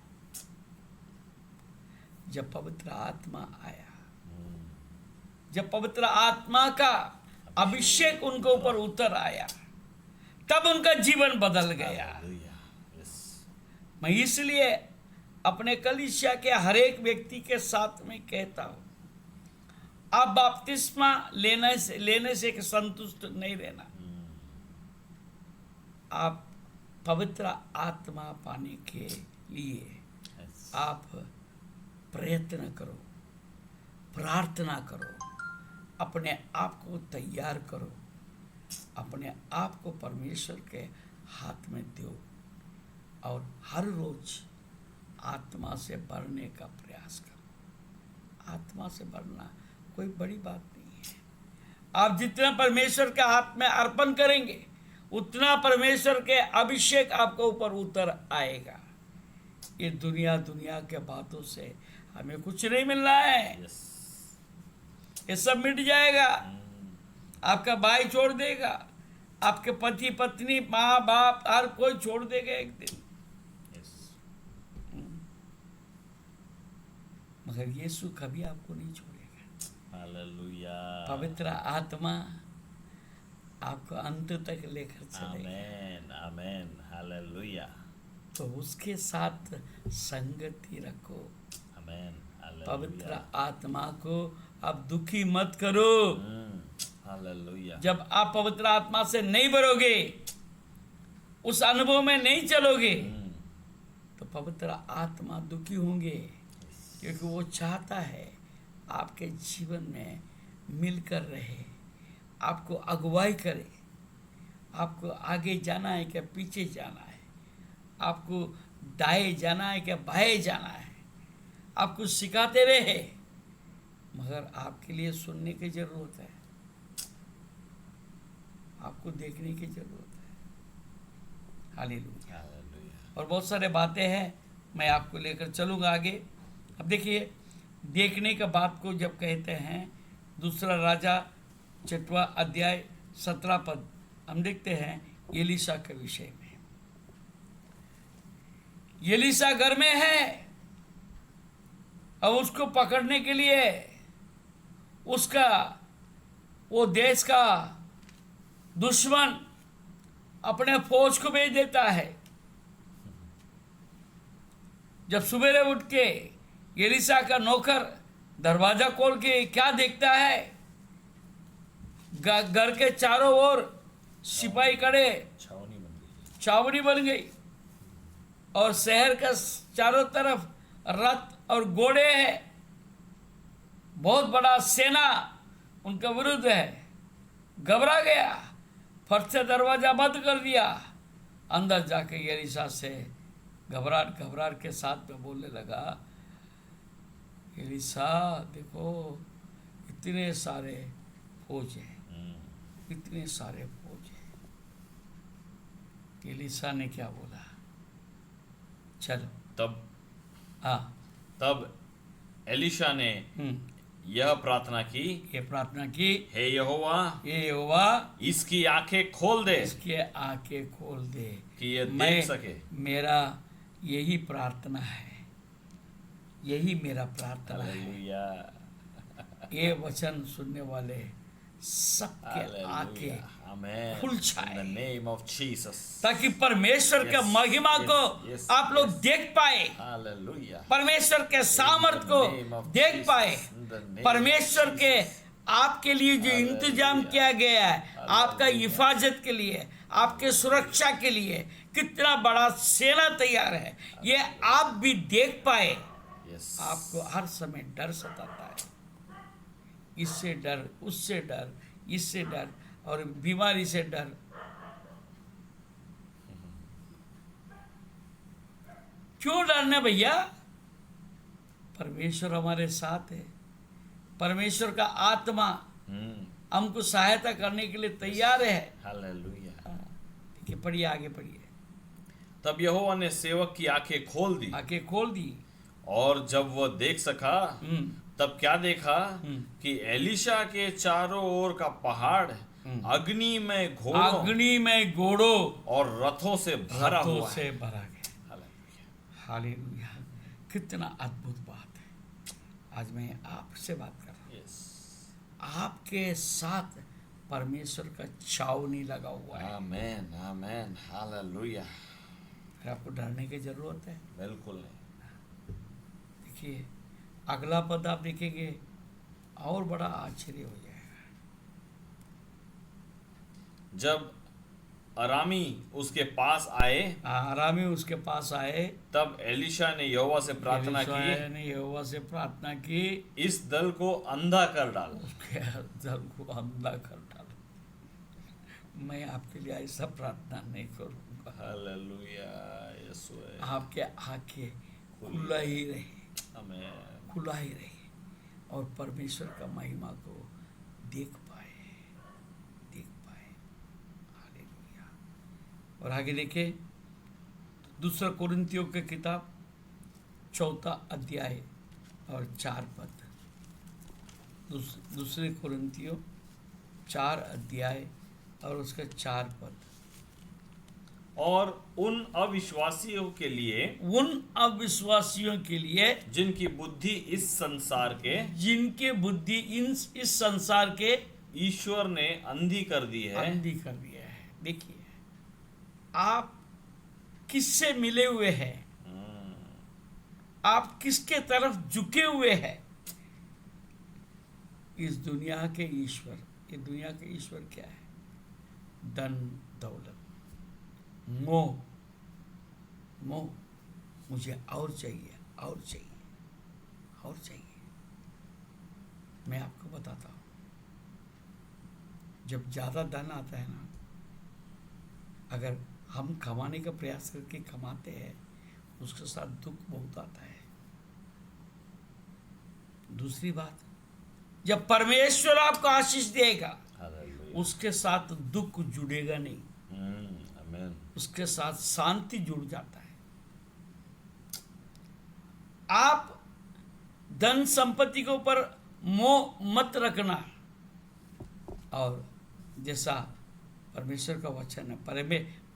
जब पवित्र आत्मा आया, जब पवित्र आत्मा का अभिषेक उनके ऊपर उतर आया, तब उनका जीवन बदल गया। मैं इसलिए अपने कलीसिया के हर एक व्यक्ति के साथ में कहता हूं, आप बपतिस्मा लेने से संतुष्ट नहीं रहना। आप पवित्र आत्मा पाने के लिए Yes. आप प्रयत्न करो, प्रार्थना करो, अपने आप को तैयार करो, अपने आप को परमेश्वर के हाथ में दो और हर रोज आत्मा से भरने का प्रयास करो। आत्मा से भरना कोई बड़ी बात नहीं है। आप जितना परमेश्वर के हाथ में अर्पण करेंगे उतना परमेश्वर के अभिषेक आपके ऊपर उतर आएगा। ये दुनिया के बातों से हमें कुछ नहीं मिलना है, Yes. ये सब मिट जाएगा। आपका भाई छोड़ देगा, आपके पति पत्नी माँ बाप हर कोई छोड़ देगा एक दिन, Yes. मगर यीशु कभी आपको नहीं छोड़ेगा। Hallelujah. पवित्र आत्मा आपको अंत तक लेकर चलेगा। Amen. Amen. Hallelujah. तो उसके साथ संगति रखो। Amen. पवित्र Hallelujah. आत्मा को आप दुखी मत करो। Hallelujah. जब आप पवित्र आत्मा से नहीं भरोगे, उस अनुभव में नहीं चलोगे, तो पवित्र आत्मा दुखी होंगे, क्योंकि वो चाहता है आपके जीवन में मिलकर रहे, आपको अगुवाई करे, आपको आगे जाना है क्या पीछे जाना है, आपको दाएं जाना है क्या बाएं जाना है, आपको सिखाते रहे, मगर आपके लिए सुनने की जरूरत है, आपको देखने की जरूरत है। हालेलुया। Hallelujah. और बहुत सारे बातें हैं, मैं आपको लेकर चलूँगा आगे। अब देखिए, देखने का बात को जब कहते हैं, दूसरा राजा 6वां अध्याय 17 पद हम देखते हैं एलीशा के विषय में। एलीशा घर में है और उसको पकड़ने के लिए उसका वो देश का दुश्मन अपने फौज को भेज देता है। जब सवेरे उठ के एलीशा का नौकर दरवाजा खोल के क्या देखता है, घर के चारों ओर सिपाही खड़े, छावनी बन गई। छावनी बन गई और शहर का चारों तरफ रथ और घोड़े हैं, बहुत बड़ा सेना उनका विरुद्ध है। घबरा गया, फट से दरवाजा बंद कर दिया, अंदर जाके एलीशा से घबराहट के साथ में बोलने लगा, एलीशा देखो इतने सारे फौज हैं, इतने सारे फौज हैं। एलीशा ने क्या बोला, चलो। तब हाँ, तब एलीशा ने यह प्रार्थना की, ये प्रार्थना की, हे यहोवा, ये यहोवा इसकी आंखें खोल दे इसके आंखें खोल दे कि ये मैं देख सके। मेरा यही प्रार्थना है, यही मेरा प्रार्थना है। हालेलुया। ये वचन सुनने वाले सबके आंखें आमेन। खुल जाए। In the name of Jesus. ताकि परमेश्वर के Yes, महिमा yes, को yes, आप लोग yes. देख पाए, Hallelujah. परमेश्वर के सामर्थ In को the name of देख Jesus. पाए, In the name परमेश्वर of के Jesus. आपके लिए जो Hallelujah. इंतजाम किया गया है, आपका Hallelujah. हिफाजत के लिए, आपके सुरक्षा के लिए कितना बड़ा सेना तैयार है, ये आप भी देख पाए। Yes. आपको हर समय डर सताता है, इससे डर, उससे डर, इससे डर और बीमारी से डर। क्यों डरना भैया? परमेश्वर हमारे साथ है, परमेश्वर का आत्मा हमको सहायता करने के लिए तैयार है। Hallelujah. देखिए, पढ़िए, आगे पढ़िए। तब यहोवा ने सेवक की आंखें खोल दी, आंखें खोल दी। और जब वह देख सका हम्म, तब क्या देखा कि एलीशा के चारों ओर का पहाड़ अग्नि में घोड़ों अग्नि में घोड़ों और रथों से भरा रथों हुआ से है। भरा गया। हालेलुया। हालेलुया। कितना अद्भुत बात है। आज मैं आपसे बात कर रहा हूँ, Yes. आपके साथ परमेश्वर का छावनी लगा हुआ है। आमेन, आमेन, हालेलुया। फिर आपको डरने की जरूरत है? बिल्कुल नहीं। देखिए, अगला पद आप देखेंगे और बड़ा आश्चर्य हो जाएगा। जब अरामी उसके पास आए, आरामी उसके पास आए। तब एलिशा ने यहोवा से प्रार्थना एलीशा ने यहोवा से प्रार्थना की, की, इस दल को अंधा कर डाल। उसके दल को अंधा कर डालो। मैं आपके लिए ऐसा प्रार्थना नहीं करूंगा। हालेलुया, यीशु है। आपके आंखें खुला ही रहे, आमीन। खुला ही रहे और परमेश्वर का महिमा को देख पाए, देख पाए। हालेलुया। और आगे देखें, दूसरा कोरिन्थियों की किताब 4 अध्याय और 4 पद। दूसरे कोरिन्थियों 4 अध्याय और उसका 4 पद। और उन अविश्वासियों के लिए, उन अविश्वासियों के लिए जिनकी बुद्धि इस संसार के, जिनके बुद्धि इस संसार के ईश्वर ने अंधी कर दी है। अंधी कर दिया है। देखिए, आप किससे मिले हुए हैं, आप किसके तरफ झुके हुए हैं? इस दुनिया के ईश्वर। ये दुनिया के ईश्वर क्या है? धन दौलत, मोह। मोह, मुझे और चाहिए, और चाहिए, और चाहिए। मैं आपको बताता हूं, जब ज्यादा धन आता है ना, अगर हम कमाने का प्रयास करके कमाते हैं, उसके साथ दुख बहुत आता है। दूसरी बात, जब परमेश्वर आपको आशीष देगा, हालेलुया। उसके साथ दुख जुड़ेगा नहीं, आमीन। उसके साथ शांति जुड़ जाता है। आप धन संपत्ति के ऊपर मोह मत रखना। और जैसा परमेश्वर का वचन है,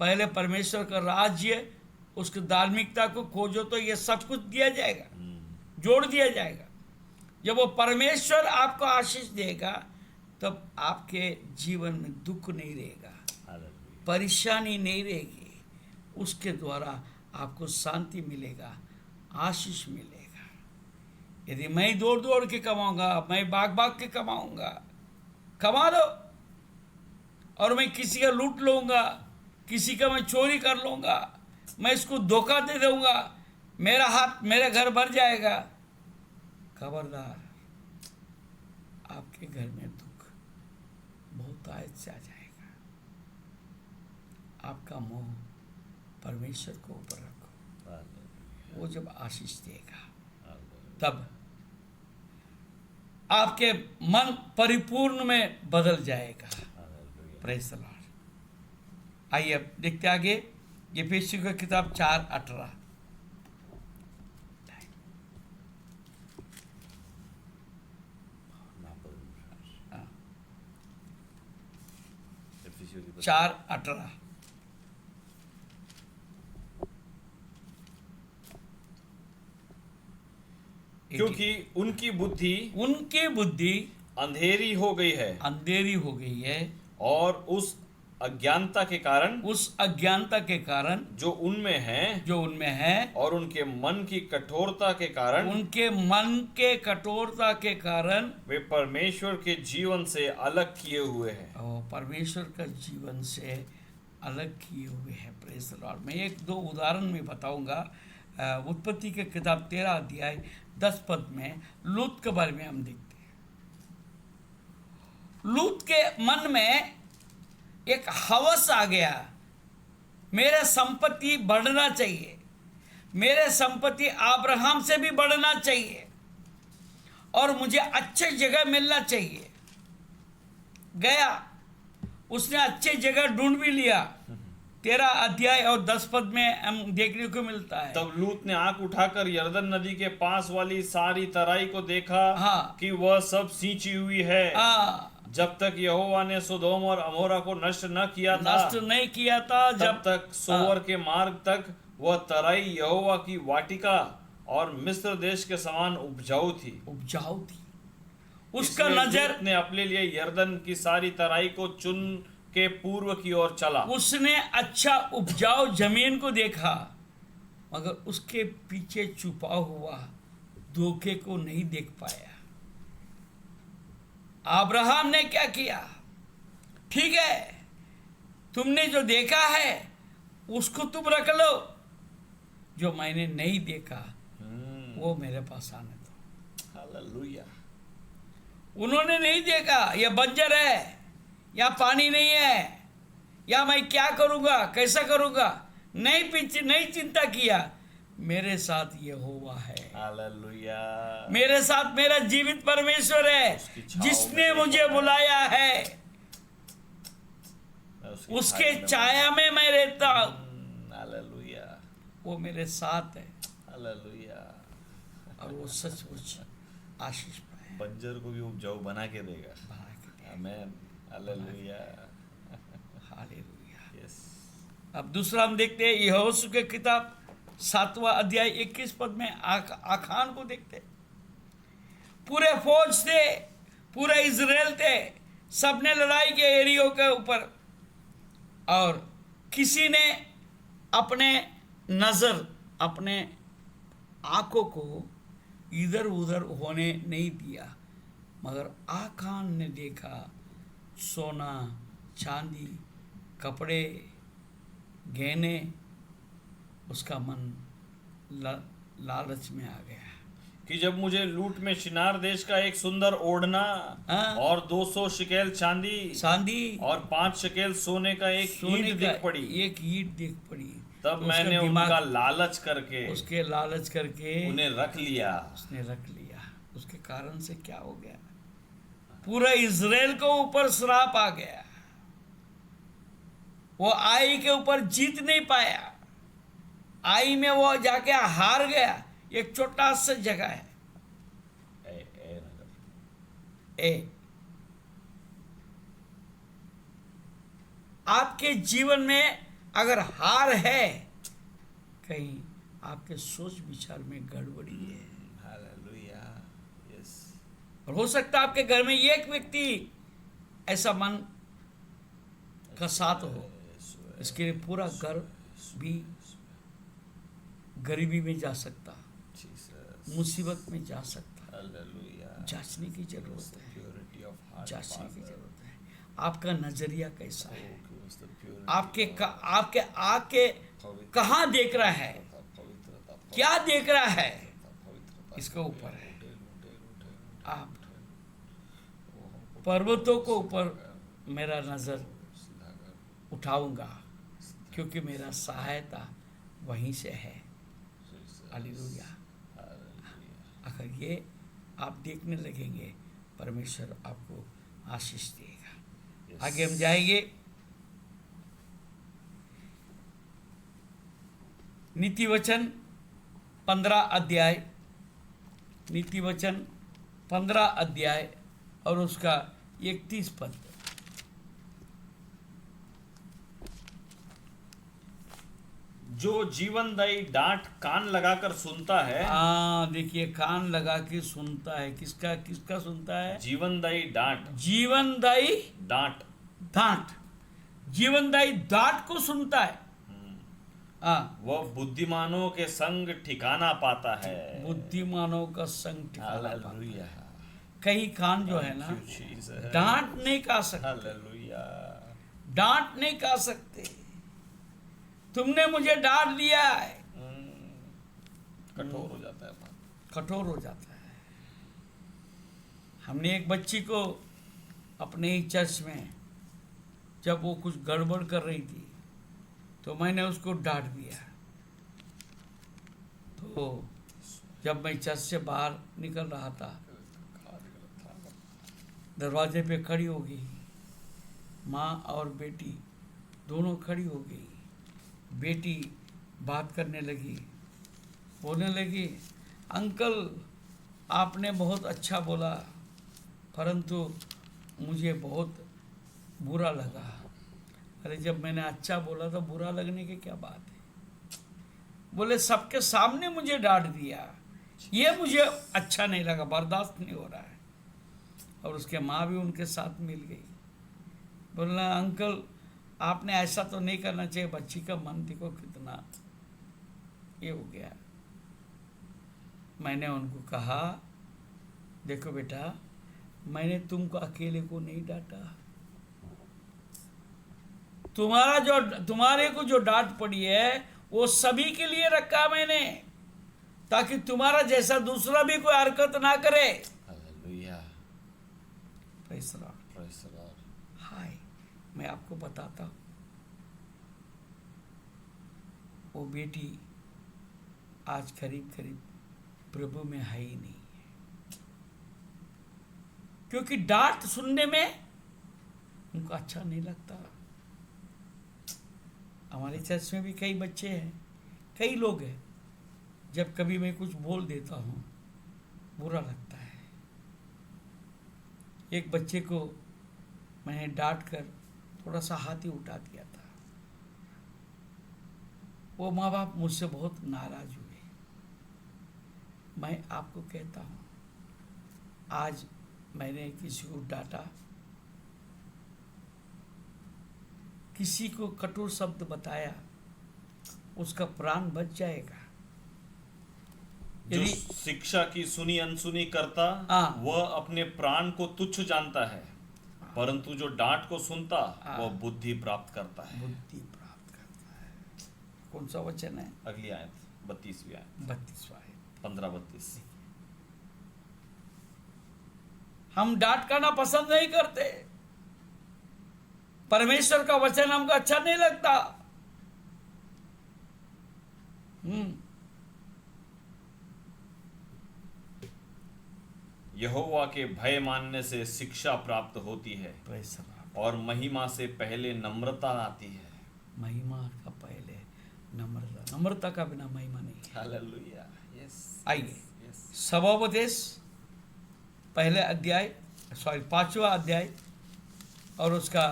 पहले परमेश्वर का राज्य, उसकी धार्मिकता को खोजो तो ये सब कुछ दिया जाएगा, जोड़ दिया जाएगा। जब वो परमेश्वर आपको आशीष देगा, तब आपके जीवन में दुख नहीं रहेगा, हालेलुया। परेशानी नहीं रहेगी। उसके द्वारा आपको शांति मिलेगा, आशीष मिलेगा। यदि मैं दौड़ दौड़ के कमाऊंगा, मैं भाग भाग के कमाऊंगा, कमा लो, और मैं किसी का लूट लूंगा, किसी का मैं चोरी कर लूंगा, मैं इसको धोखा दे दूंगा, मेरा हाथ मेरे घर भर जाएगा, खबरदार, आपके घर में दुख बहुत आयत से आ जाएगा। आपका मोह परमेश्वर को ऊपर रखो, वो जब आशीष देगा, तब आपके मन परिपूर्ण में बदल जाएगा। Praise the Lord. आइए अब देखते आगे, इफिसियों की किताब 4:18। हाँ, 4:18। क्योंकि उनकी बुद्धि अंधेरी हो गई है, अंधेरी हो गई है, और उस अज्ञानता के कारण जो उनमें है, और उनके मन की कठोरता के कारण वे परमेश्वर के जीवन से अलग किए हुए हैं। और परमेश्वर का जीवन से अलग किए हुए हैं। Praise the Lord. मैं 1-2 उदाहरण में बताऊंगा। उत्पत्ति के किताब 13 अध्याय 10 पद में लूत के बारे में हम देखते हैं। लूत के मन में एक हवस आ गया, मेरे संपत्ति बढ़ना चाहिए, मेरे संपत्ति अब्राहम से भी बढ़ना चाहिए, और मुझे अच्छे जगह मिलना चाहिए। गया, उसने अच्छे जगह ढूंढ भी लिया। 13 अध्याय और 10 पद में हम देखने को मिलता है। तब लूत ने आंख उठाकर यरदन नदी के पास वाली सारी तराई को देखा, हाँ, कि वह सब सींची हुई है, हाँ, जब तक यहोवा ने सोदोम और अमोरा को नष्ट नहीं किया था, जब तक सोवर के मार्ग तक वह तराई यहोवा की वाटिका और मिस्र देश के समान उपजाऊ थी। उसका नजर ने अपने लिए यरदन की सारी तराई को चुन के पूर्व की ओर चला। उसने अच्छा उपजाऊ जमीन को देखा, मगर उसके पीछे छुपा हुआ धोखे को नहीं देख पाया। अब्राहम ने क्या किया? ठीक है, तुमने जो देखा है उसको तुम रख लो, जो मैंने नहीं देखा वो मेरे पास आने दो। हालेलुया। उन्होंने नहीं देखा ये बंजर है, या पानी नहीं है, या मैं क्या करूंगा कैसा करूंगा, नहीं चिंता किया। मेरे साथ यहोवा है, हालेलुया। मेरे साथ मेरा जीवित परमेश्वर है, उसकी छाँव जिसने में मुझे रहता है। बुलाया है, मैं उसके छाया में मैं रहता हूं। हालेलुया। वो मेरे साथ है हालेलुया। और वो सचमुच आशीष पाए। बंजर को भी उपजाऊ बना के देगा। बना के दे। आमेन। हालेलुया। हालेलुया। यस। अब दूसरा हम देखते हैं यहोशू के किताब 7वां अध्याय 21 पद में आखान को देखते हैं। पूरे फौज थे, पूरे इजराइल थे, सबने लड़ाई के एरियो के ऊपर, और किसी ने अपने नजर अपने आंखों को इधर उधर होने नहीं दिया, मगर आखान ने देखा सोना चांदी कपड़े गहने, उसका मन लालच में आ गया कि जब मुझे लूट में शिनार देश का एक सुंदर ओढ़ना हाँ। और 200 शिकेल चांदी और 5 शिकेल सोने का एक सोने ईंट का दिख पड़ी, एक ईंट दिख पड़ी, तब तो मैंने उसका दिमाग- उनका लालच करके उसके लालच करके उन्हें रख लिया। उसने रख लिया। उसके कारण से क्या हो गया, पूरा इजराइल को ऊपर श्राप आ गया। वो आई के ऊपर जीत नहीं पाया, आई में वो जाके हार गया। एक छोटा सा जगह है ए, आपके जीवन में अगर हार है, कहीं आपके सोच विचार में गड़बड़ी है, हालेलुया। यस। और हो सकता है आपके घर में एक व्यक्ति ऐसा मन का साथ हो, इसके लिए पूरा घर भी गरीबी में जा सकता, जीसस। मुसीबत में जा सकता। हालेलुया। जांचने की जरूरत है, प्योरिटी ऑफ हार्ट। जांचने की जरूरत है। आपका नजरिया कैसा है, आपके आके कहाँ देख रहा है, क्या देख रहा है, इसके ऊपर है। आप पर्वतों को ऊपर मेरा नजर उठाऊंगा, क्योंकि मेरा सहायता वहीं से है। हालेलुया। अगर ये आप देखने लगेंगे, परमेश्वर आपको आशीष देगा। आगे हम जाएंगे नीति वचन 15 अध्याय, नीति वचन 15 अध्याय और उसका 31 पद। जो जीवनदायी डांट कान लगाकर सुनता है। हाँ, देखिए, कान लगा के सुनता है। किसका किसका सुनता है? जीवनदायी डांट। जीवनदायी डांट। डांट, जीवनदायी डांट को सुनता है। हाँ, वह बुद्धिमानों के संग ठिकाना पाता है। बुद्धिमानों का संग ठिकाना पाता है। हालेलुया। कई कान जो है ना, डांट नहीं खा सकते, हालेलुया। डांट नहीं खा सकते। तुमने मुझे डांट दिया है, कठोर हो जाता है मन। कठोर हो जाता है। हमने एक बच्ची को अपने ही चर्च में, जब वो कुछ गड़बड़ कर रही थी, तो मैंने उसको डांट दिया। तो जब मैं चर्च से बाहर निकल रहा था, दरवाजे पे खड़ी हो गई, माँ और बेटी दोनों खड़ी हो गई। बेटी बात करने लगी, बोलने लगी, अंकल आपने बहुत अच्छा बोला, परंतु मुझे बहुत बुरा लगा। अरे, जब मैंने अच्छा बोला तो बुरा लगने की क्या बात है? बोले, सबके सामने मुझे डांट दिया, ये मुझे अच्छा नहीं लगा, बर्दाश्त नहीं हो रहा है। और उसके माँ भी उनके साथ मिल गई। बोलना, अंकल आपने ऐसा तो नहीं करना चाहिए। बच्ची का मन देखो कितना ये हो गया। मैंने उनको कहा, देखो बेटा, मैंने तुमको अकेले को नहीं डांटा, तुम्हारे को जो डांट पड़ी है वो सभी के लिए रखा मैंने, ताकि तुम्हारा जैसा दूसरा भी कोई हरकत ना करे। Hallelujah. Praise the Lord. Praise the Lord. Hi, मैं आपको बताता हूँ, वो बेटी आज करीब करीब प्रभु में है ही नहीं है, क्योंकि डांट सुनने में उनको अच्छा नहीं लगता। हमारे चर्च में भी कई बच्चे हैं, कई लोग हैं, जब कभी मैं कुछ बोल देता हूँ बुरा लगता है। एक बच्चे को मैंने डांट कर थोड़ा सा हाथ ही उठा दिया था, वो माँ बाप मुझसे बहुत नाराज हुए। मैं आपको कहता हूँ, आज मैंने किसी को डांटा, किसी को कठोर शब्द बताया, उसका प्राण बच जाएगा। जो यदि शिक्षा की सुनी अनसुनी करता हाँ। वह अपने प्राण को तुच्छ जानता है, परंतु जो डांट को सुनता हाँ। वह बुद्धि प्राप्त करता है। बुद्धि प्राप्त करता है। कौन सा वचन है? अगली आयत 32वीं आयत, 32वां है। 15-32। हम डांट करना पसंद नहीं करते, परमेश्वर का वचन हमको अच्छा नहीं लगता। यहोवा के भय मानने से शिक्षा प्राप्त होती है, प्रेज़ द लॉर्ड। और महिमा से पहले नम्रता आती है। महिमा का पहले नम्रता, नम्रता का बिना महिमा नहीं है। हालेलुया। यस। आइए, यस। स्वभावोपदेश पहले अध्याय, 5वां अध्याय और उसका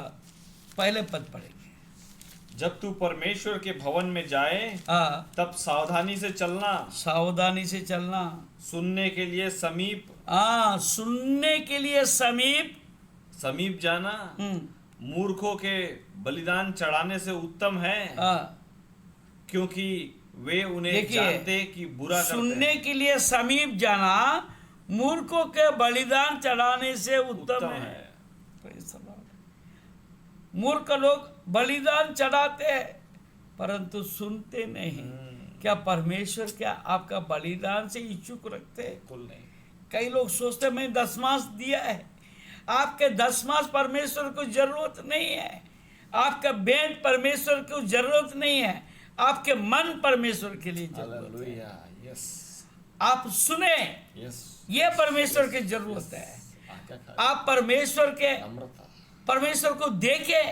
पहले पद पढ़ेंगे। जब तू परमेश्वर के भवन में जाए हाँ, तब सावधानी से चलना, सावधानी से चलना। सुनने के लिए समीप हाँ, सुनने के लिए समीप जाना मूर्खों के बलिदान चढ़ाने से उत्तम है, हाँ, क्योंकि वे उन्हें देखिए, जानते कि बुरा करते सुनने हैं। के लिए समीप जाना मूर्खों के बलिदान चढ़ाने से उत्तम है। Praise the Lord। मूर्ख लोग बलिदान चढ़ाते हैं परंतु सुनते नहीं। क्या परमेश्वर क्या आपका बलिदान से इच्छुक रखते हैं? बिल्कुल नहीं। कई लोग सोचते हैं मैं दशमांश दिया है। आपके दशमांश परमेश्वर को जरूरत नहीं है, आपका भेंट परमेश्वर को जरूरत नहीं है, आपके मन परमेश्वर के लिए जरूरत है। हालेलुया। यस। आप सुने, यस। ये परमेश्वर की जरूरत है। आप परमेश्वर के नम्रता, परमेश्वर को देखे,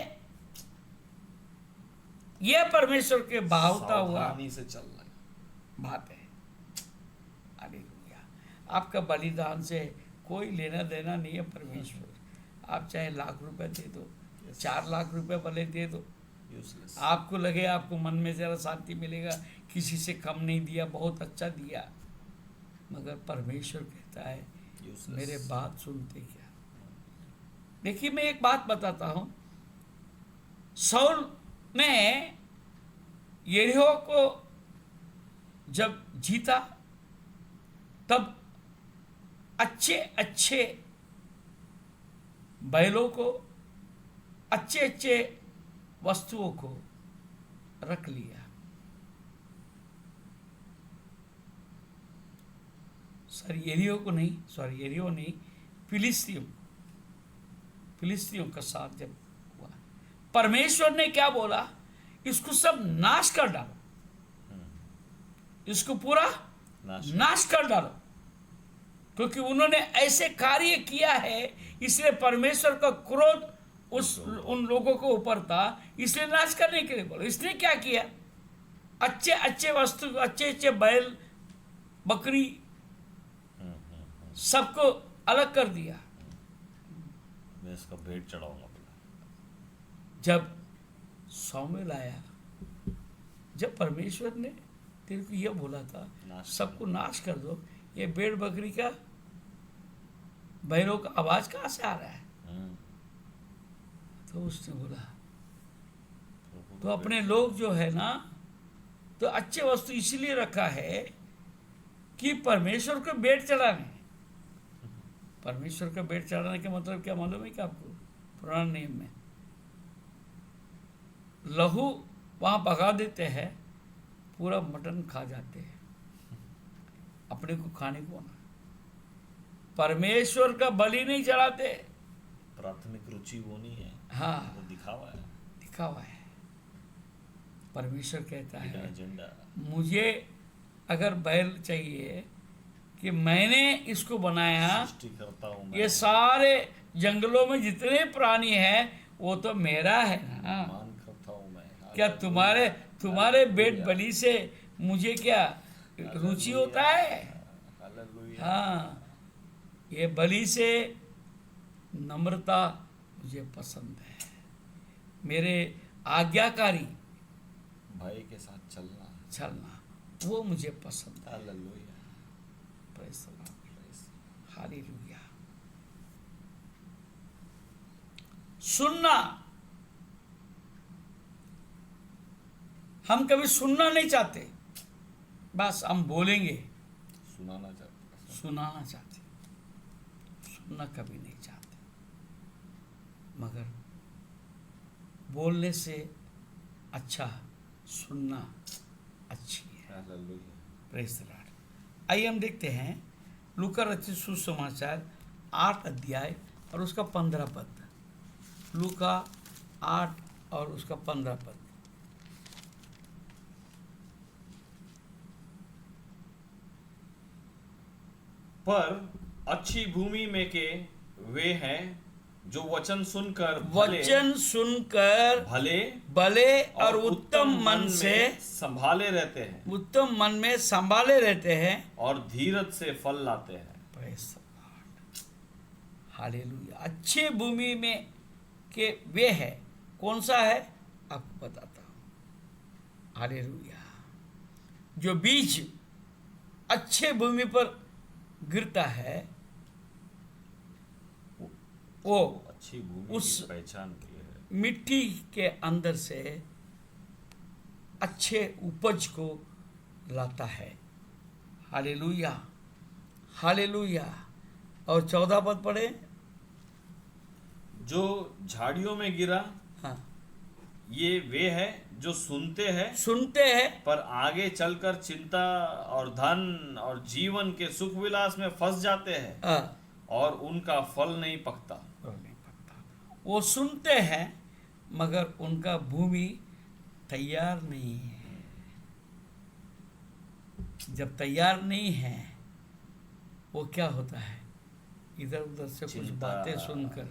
ये परमेश्वर के भावता हुआ सावधानी से चलना बात है। हालेलुया। आपका बलिदान से कोई लेना देना नहीं है परमेश्वर। आप चाहे लाख रुपए दे दो, 4 लाख रुपए भले दे दो, यूजलेस। आपको लगे आपको मन में जरा शांति मिलेगा, किसी से कम नहीं दिया, बहुत अच्छा दिया, मगर परमेश्वर कहता है मेरे बात सुनते क्या? देखिए, मैं एक बात बताता हूं, शाऊल ने यरीहो को जब जीता तब अच्छे अच्छे बैलों को, अच्छे अच्छे वस्तुओं को रख लिया। यरीहो नहीं, फिलिस्तियों का साथ जब हुआ, परमेश्वर ने क्या बोला? इसको सब नाश कर डालो, इसको पूरा नाश कर डालो, क्योंकि उन्होंने ऐसे कार्य किया है, इसलिए परमेश्वर का क्रोध उन लोगों को ऊपर था, इसलिए नाश करने के लिए बोला। इसने क्या किया? अच्छे अच्छे वस्तु, अच्छे अच्छे बैल बकरी सबको अलग कर दिया। मैं इसका भेंट चढ़ाऊंगा। जब शाऊल आया, जब परमेश्वर ने तेरे को यह बोला था सबको नाश कर दो, ये भेड़ बकरी का बैलों का आवाज कहां से आ रहा है? तो उसने बोला, तो अपने लोग जो है ना, तो अच्छे वस्तु इसलिए रखा है कि परमेश्वर को भेंट चढ़ाने। परमेश्वर का भेंट चढ़ाने का मतलब क्या मालूम है क्या आपको? पुराने नियम में लहू वहाँ भगा देते हैं, पूरा मटन खा जाते हैं, अपने को खाने को ना। परमेश्वर का बलि नहीं चढ़ाते। प्राथमिक रुचि वो नहीं है, हाँ, वो दिखावा है, दिखावा है। परमेश्वर कहता हिडन है एजेंडा। मुझे अगर बैल चाहिए कि मैंने इसको बनाया, सृष्टि करता हूँ मैं, ये सारे जंगलों में जितने प्राणी हैं वो तो मेरा है ना। मान करता हूँ मैं। क्या तुम्हारे बेट बलि से मुझे क्या रुचि होता है? हालेलुया। हाँ, ये बलि से नम्रता मुझे पसंद है। मेरे आज्ञाकारी भाई के साथ चलना, वो मुझे पसंद है। Hallelujah. Praise the Lord, hallelujah. सुनना, हम कभी सुनना नहीं चाहते, बस हम बोलेंगे। सुनाना चाहता, सुनाना चाहते, सुनना कभी नहीं चाहते। मगर बोलने से अच्छा सुनना अच्छी है। हालेलुया। Praise the Lord. आइए हम देखते हैं लूका रचित सुसमाचार 8 अध्याय और उसका 15 पद। लूका 8 और उसका 15 पद। पर अच्छी भूमि में के वे हैं जो वचन सुनकर वचन सुनकर भले भले और उत्तम मन से संभाले रहते हैं, उत्तम मन में संभाले रहते हैं और धीरज से फल लाते हैं। Praise the Lord, hallelujah. अच्छे भूमि में के वे है, कौन सा है आपको बताता हूँ। हालेलुया। जो बीज अच्छे भूमि पर गिरता है वो अच्छी भूमि उस की पहचान की है। मिट्टी के अंदर से अच्छे उपज को लाता है। Hallelujah, hallelujah. और 14 पद पढ़े। जो झाड़ियों में गिरा, हाँ, ये वे है जो सुनते हैं पर आगे चलकर चिंता और धन और जीवन के सुख विलास में फंस जाते हैं हाँ, और उनका फल नहीं पकता। नहीं पकता। वो सुनते हैं मगर उनका भूमि तैयार नहीं है। जब तैयार नहीं है वो क्या होता है, इधर उधर से कुछ चिंता, बातें सुनकर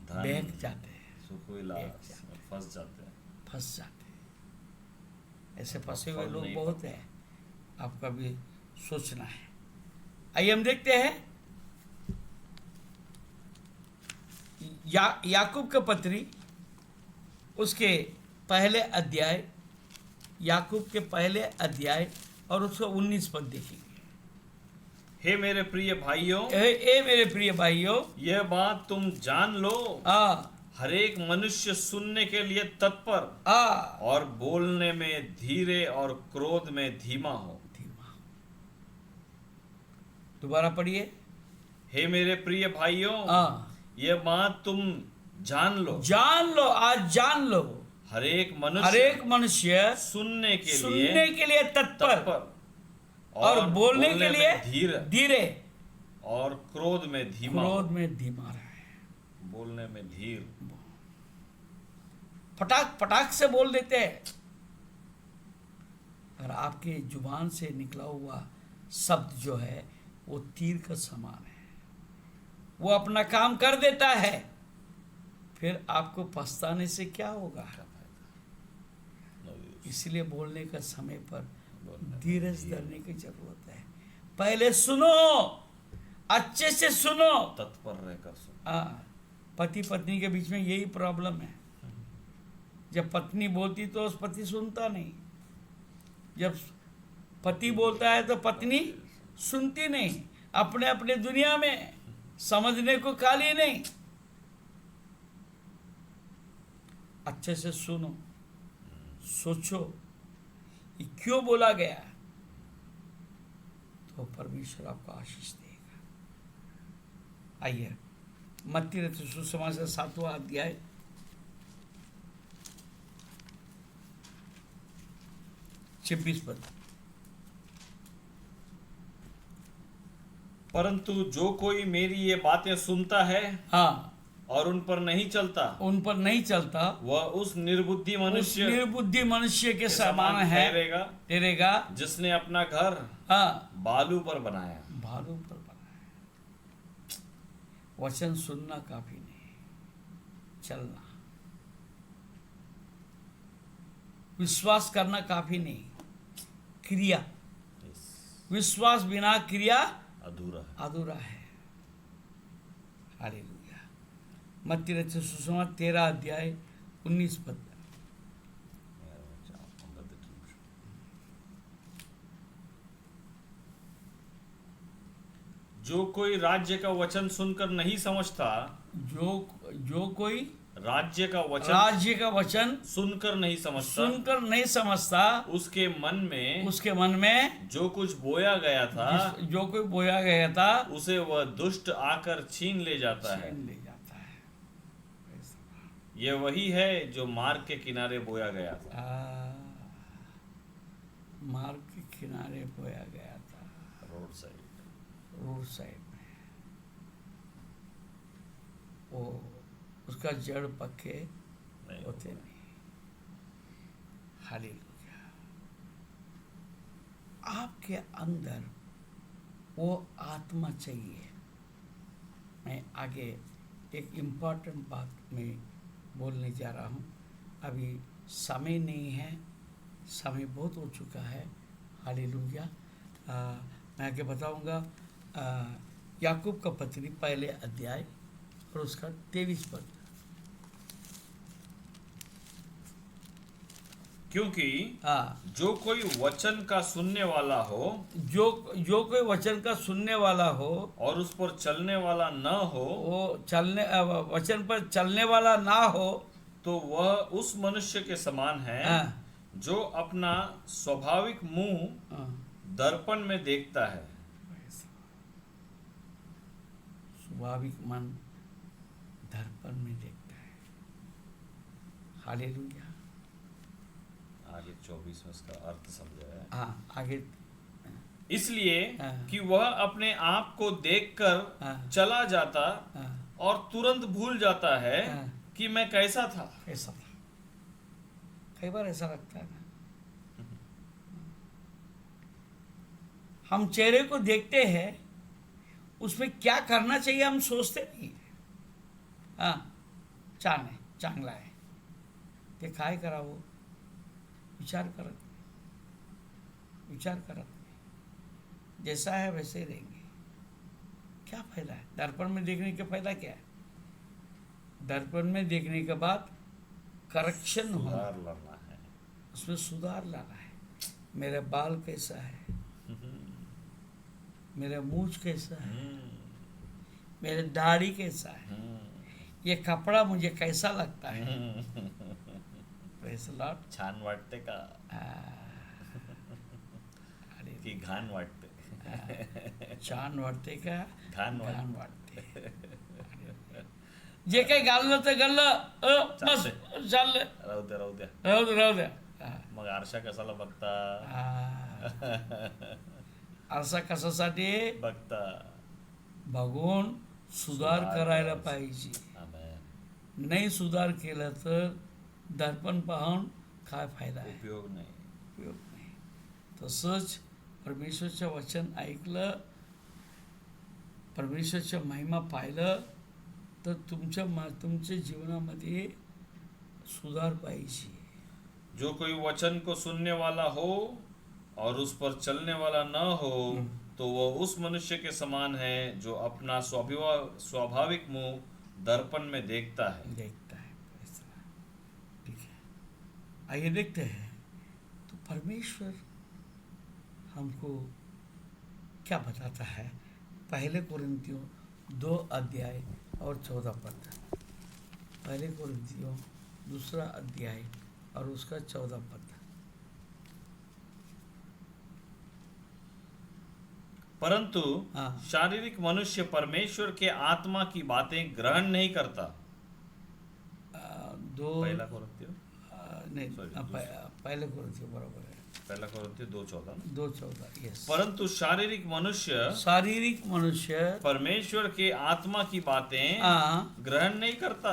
धन, बहक जाते हैं, सुख विलास में फंस जाते हैं। फंस जाते हैं। ऐसे फंसे हुए फल लोग नहीं बहुत हैं, आपका भी सोचना है। आइए हम देखते हैं याकूब का पत्री उसके पहले अध्याय, याकूब के पहले अध्याय और उसका 19 पद देखेंगे। हे मेरे प्रिय भाइयों, ए मेरे प्रिय भाइयों, यह बात तुम जान लो, हरेक मनुष्य सुनने के लिए तत्पर और बोलने में धीरे और क्रोध में धीमा हो। दोबारा पढ़िए। हे मेरे प्रिय भाइयों, यह बात तुम जान लो, आज जान लो, हरेक मनुष्य सुनने के लिए तत्पर और बोलने के लिए धीरे और क्रोध में धीमा रहे। बोलने में धीर, फटाक से बोल देते हैं। और आपके जुबान से निकला हुआ शब्द जो है वो तीर का समान है, वो अपना काम कर देता है, फिर आपको पछताने से क्या होगा। इसलिए बोलने का समय पर धीरज धरने की जरूरत है। पहले सुनो, अच्छे से सुनो, तत्पर रहकर सुनो। पति पत्नी के बीच में यही प्रॉब्लम है। जब पत्नी बोलती तो पति सुनता नहीं, जब पति बोलता है तो पत्नी सुनती नहीं, अपने अपने दुनिया में, समझने को खाली नहीं। अच्छे से सुनो, सोचो ये क्यों बोला गया, तो परमेश्वर आपको आशीष देगा। आइए मत्ती रचित सुसमाचार 7वां अध्याय 26 पद। परंतु जो कोई मेरी ये बातें सुनता है हाँ, और उन पर नहीं चलता, उन पर नहीं चलता, वह उस निर्बुद्धि उस मनुष्य निर्बुद्धि मनुष्य के के समान है ठहरेगा, ठहरेगा। जिसने अपना घर हाँ, बालू पर बनाया। भालू पर बनाया। वचन सुनना काफी नहीं, चलना। विश्वास करना काफी नहीं, क्रिया। विश्वास बिना क्रिया अधूरा है। अधूरा है। हालेलुया। मत्ती रचित सुसमाचार 13 अध्याय 19 पद। जो कोई राज्य का वचन सुनकर नहीं समझता, जो कोई राज्य का वचन राज्य का वचन सुनकर नहीं समझता, सुनकर नहीं समझता, उसके मन में जो कुछ बोया गया था, जो कोई बोया गया था, उसे वह दुष्ट आकर छीन ले जाता है। छीन ले जाता है। यह वही है जो मार्ग के किनारे बोया गया था। मार्ग के किनारे बोया गया था, रोड साइड में। वो उसका जड़ पक्के नहीं होते नहीं। हालेलुया। आपके अंदर वो आत्मा चाहिए। मैं आगे एक इम्पॉर्टेंट बात मैं बोलने जा रहा हूँ। अभी समय नहीं है, समय बहुत हो चुका है। हालेलुया। मैं आगे बताऊँगा याकूब का पत्री पहले अध्याय और उसका 23 पद। क्योंकि हाँ, जो कोई वचन का सुनने वाला हो जो कोई वचन का सुनने वाला हो और उस पर चलने वाला न हो, वो वचन पर चलने वाला ना हो, तो वह उस मनुष्य के समान है हाँ, जो अपना स्वाभाविक मुंह हाँ, दर्पण में देखता है। स्वाभाविक मन दर्पण में देखता है। हालेलुया। आगे 24 में इसका अर्थ समझाया है। हाँ, आगे। इसलिए हाँ। कि वह अपने आप को देखकर हाँ। चला जाता हाँ, और तुरंत भूल जाता है हाँ। कि मैं कैसा था। ऐसा था। कई बार ऐसा लगता है ना, हम चेहरे को देखते हैं, उसमें क्या करना चाहिए हम सोचते नहीं। हाँ, चांगला है ते काय करावं विचार करत नहीं। जैसा है वैसे ही रहेंगे। क्या फायदा है दर्पण में देखने का? फायदा क्या है? दर्पण में देखने के बाद करेक्शन होना, सुधार लाना है, उसमें सुधार लाना है। मेरे बाल कैसा है, मेरा मूंछ कैसा है, मेरे दाढ़ी कैसा है, ये कपड़ा मुझे कैसा लगता है। Praise the Lord. छान वाटते का की घाण वाटते? छान वाटते का घाण घाण वाटते? जे काही घाललं तर घाललं, बस चाललं, राहू द्या. राहू द्या. मग आरशा कशाला बघता? आरसा कशासाठी बघता बघून सुधार करायला करायचा. पाहिजे. आमेन. नाही सुधार केला तर दर्पण पाहून काय फायदा आहे? उपयोग नाही. उपयोग नाही. तसंच परमेश्वरचं वचन ऐकलं, परमेश्वरच्या महिमा पाहिलं तर तुमच्या जीवनामध्ये सुधार पाहिजे. जो कोई वचन को सुनने वाला हो और उस पर चलने वाला न हो, तो वह उस मनुष्य के समान है जो अपना स्वाभाविक मुंह दर्पण में देखता है. ठीक है, आइए देखते हैं तो परमेश्वर हमको क्या बताता है. पहले कोरिन्थियों 2 अध्याय और 14 पद. पहले कोरिन्थियों 2 अध्याय और उसका 14 पद. परंतु हाँ. शारीरिक मनुष्य परमेश्वर के आत्मा की बातें ग्रहण नहीं करता. दो पहला कोरिन्थियों नहीं, Sorry, पहले कोरिन्थियों बरोबर है. पहला कोरिन्थियों 2:14 ना। 2:14, यस। परंतु शारीरिक मनुष्य परमेश्वर के आत्मा की बातें ग्रहण नहीं करता,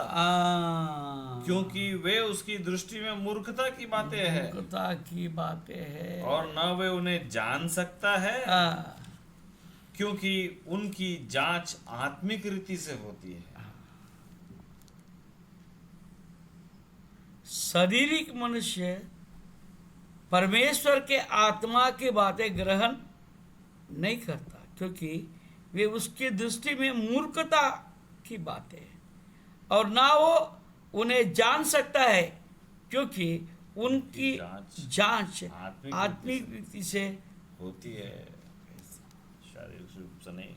क्योंकि वे उसकी दृष्टि में मूर्खता की बातें हैं और न वे उन्हें जान सकता है, क्योंकि उनकी जांच आत्मिक रीति से होती है। शारीरिक मनुष्य परमेश्वर के आत्मा की बातें ग्रहण नहीं करता, क्योंकि वे उसकी दृष्टि में मूर्खता की बातें हैं और ना वो उन्हें जान सकता है, क्योंकि उनकी जांच आत्मिक रीति से होती है, शारीरिक रूप से नहीं।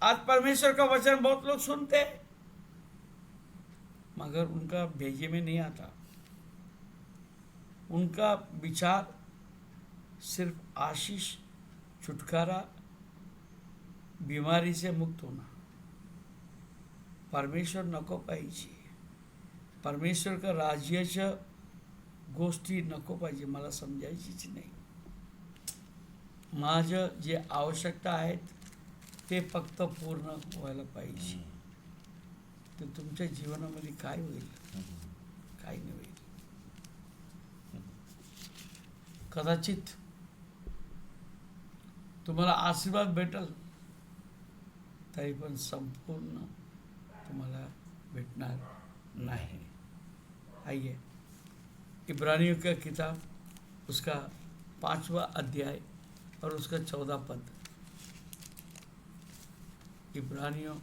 आज परमेश्वर का वचन बहुत लोग सुनते हैं मगर उनका भेजे में नहीं आता। उनका विचार सिर्फ आशीष, छुटकारा, बीमारी से मुक्त होना। परमेश्वर नको पाहिजे, परमेश्वर का राज्याच्या गोष्टी नको पाहिजे, मला समजायचीच नाही। माझं जे आवश्यकता आहेत ते फक्त पूर्ण व्हायला पाहिजे। तर तुमच्या जीवनामध्ये काय होईल? काय नाही होईल। कदाचित तुम्हाला आशीर्वाद भेटल, तरी पण संपूर्ण तुम्हाला भेटणार नहीं। आइए इब्रानियों का किताब, उसका 5वां अध्याय और उसका 14 पद। इब्रानियों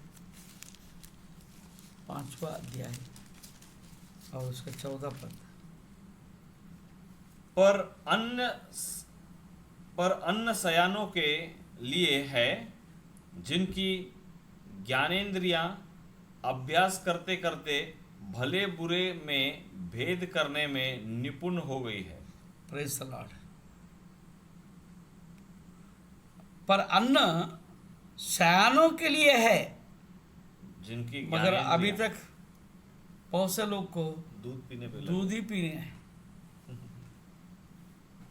5वां अध्याय और उसका 14 पद। पर अन्न सयानों के लिए है, जिनकी ज्ञानेंद्रियां अभ्यास करते करते भले बुरे में भेद करने में निपुण हो गई है। Praise the Lord. पर अन्न सयानों के लिए है, जिनकी मगर अभी तक बहुत से लोग को दूध पीने पे दूध ही पीने हैं,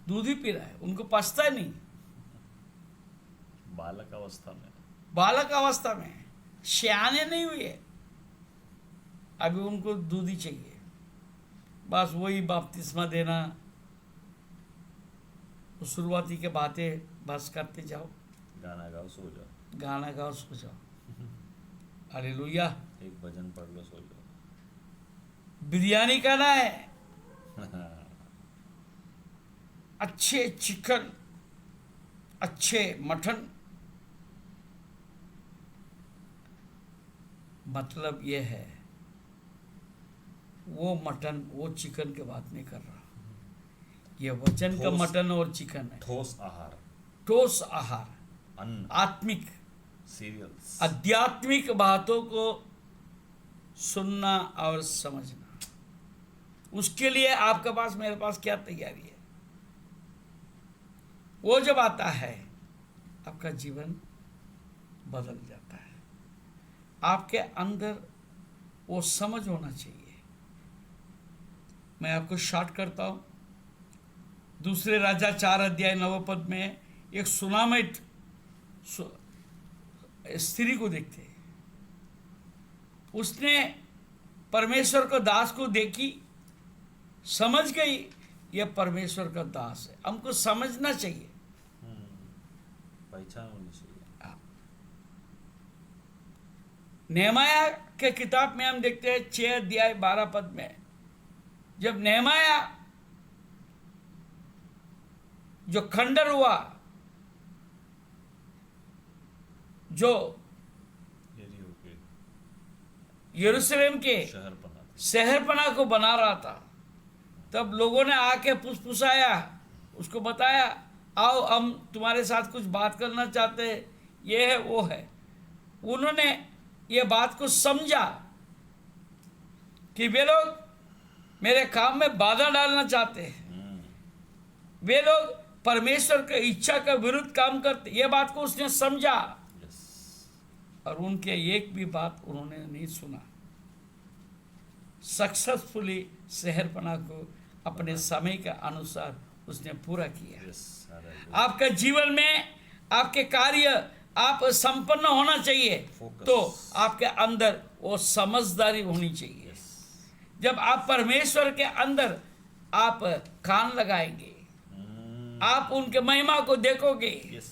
दूध ही पी रहा है, उनको पछता नहीं। बालक अवस्था में सियाने नहीं हुए, अभी उनको दूध ही चाहिए। बस वही बपतिस्मा देना, शुरुआती के बातें बस करते जाओ, गाना गाओ सो जाओ, हालेलुया। एक भजन पढ़ लो, सो जाओ। बिरयानी खाना है, अच्छे चिकन, अच्छे मटन, मतलब ये है वो मटन वो चिकन की बात नहीं कर रहा। ये वचन का मटन और चिकन है, ठोस आहार, अन्न, आत्मिक सीरियल्स, आध्यात्मिक बातों को सुनना और समझना। उसके लिए आपके पास, मेरे पास क्या तैयारी है? वो जब आता है आपका जीवन बदल जाता है। आपके अंदर वो समझ होना चाहिए। मैं आपको शॉर्ट करता हूं। दूसरे राजा 4 अध्याय 9 पद में एक सुनामित स्त्री को देखते हैं। उसने परमेश्वर को दास को देखी, समझ गई यह परमेश्वर का दास है। हमको समझना चाहिए, पहचान होनी चाहिए। नेहमाया के किताब में हम देखते हैं 6 अध्याय 12 पद में, जब नेहमाया जो खंडर हुआ, जो यरूशलेम के शहरपना को बना रहा था, तब लोगों ने आके फुसफुसाया, उसको बताया, आओ हम तुम्हारे साथ कुछ बात करना चाहते हैं, ये है वो है। उन्होंने ये बात को समझा कि वे लोग मेरे काम में बाधा डालना चाहते हैं, वे लोग परमेश्वर की इच्छा के विरुद्ध काम करते। ये बात को उसने समझा और उनके एक भी बात उन्होंने नहीं सुना। सक्सेसफुली शहरपना को अपने समय के अनुसार उसने पूरा किया। Yes, hallelujah. आपका जीवन में आपके कार्य आप संपन्न होना चाहिए, Focus. तो आपके अंदर वो समझदारी होनी चाहिए। Yes. जब आप परमेश्वर के अंदर आप कान लगाएंगे, आप उनके महिमा को देखोगे, Yes.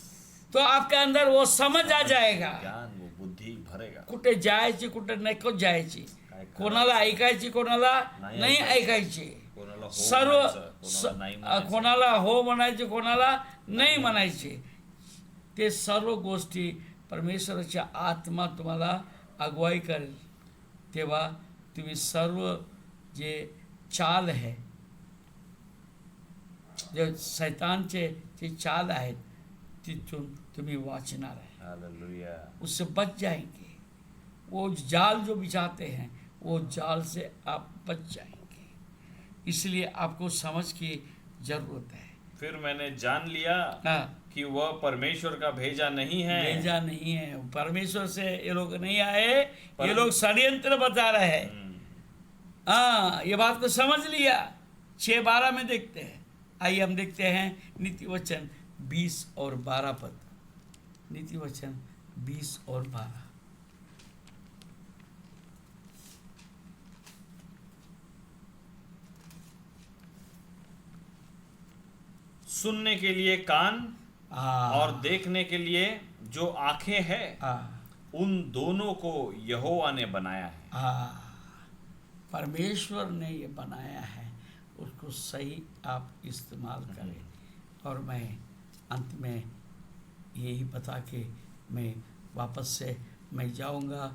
तो आपके अंदर वो समझ आ जाएगा। ज्ञान, वो बुद्धि भरेगा. कुठे जायचे कुठे नको जायचे, काय करायचं, कोणाला ऐकायचे कोणाला नाही नाही ऐकायचं. ऐकायचे, कोणाला हो सर्व म्हणायचं, कोणाला नाही म्हणायचं. कोणाला हो म्हणायचे कोणाला नाही म्हणायचे, ते सर्व गोष्टी परमेश्वराची आत्मा तुम्हाला अगुवाई करेल। तेव्हा तुम्ही सर्व जे चाल आहे, जे शैतानचे जे चाल आहेत, तिथून तुम्ही वाचणार आहे, Hallelujah. उससे बच जाएंगे। वो जाल जो बिछाते हैं वो जाल से आप बच जाएंगे, इसलिए आपको समझ की जरूरत है। फिर मैंने जान लिया हाँ, कि वह परमेश्वर का भेजा नहीं है। भेजा नहीं है, परमेश्वर से ये लोग नहीं आए, ये पर- लोग षड्यंत्र बता रहे हैं। हाँ, ये बात को समझ लिया। 6:12 में देखते हैं। आइए हम देखते हैं नीति वचन 20 और 12 पद। नीति वचन 20 और 12। सुनने के लिए कान हाँ, और देखने के लिए जो आंखें हैं, हाँ, उन दोनों को यहोवा ने बनाया है। हाँ, परमेश्वर ने ये बनाया है, उसको सही आप इस्तेमाल करें। और मैं अंत में यही बता के मैं वापस से मैं जाऊंगा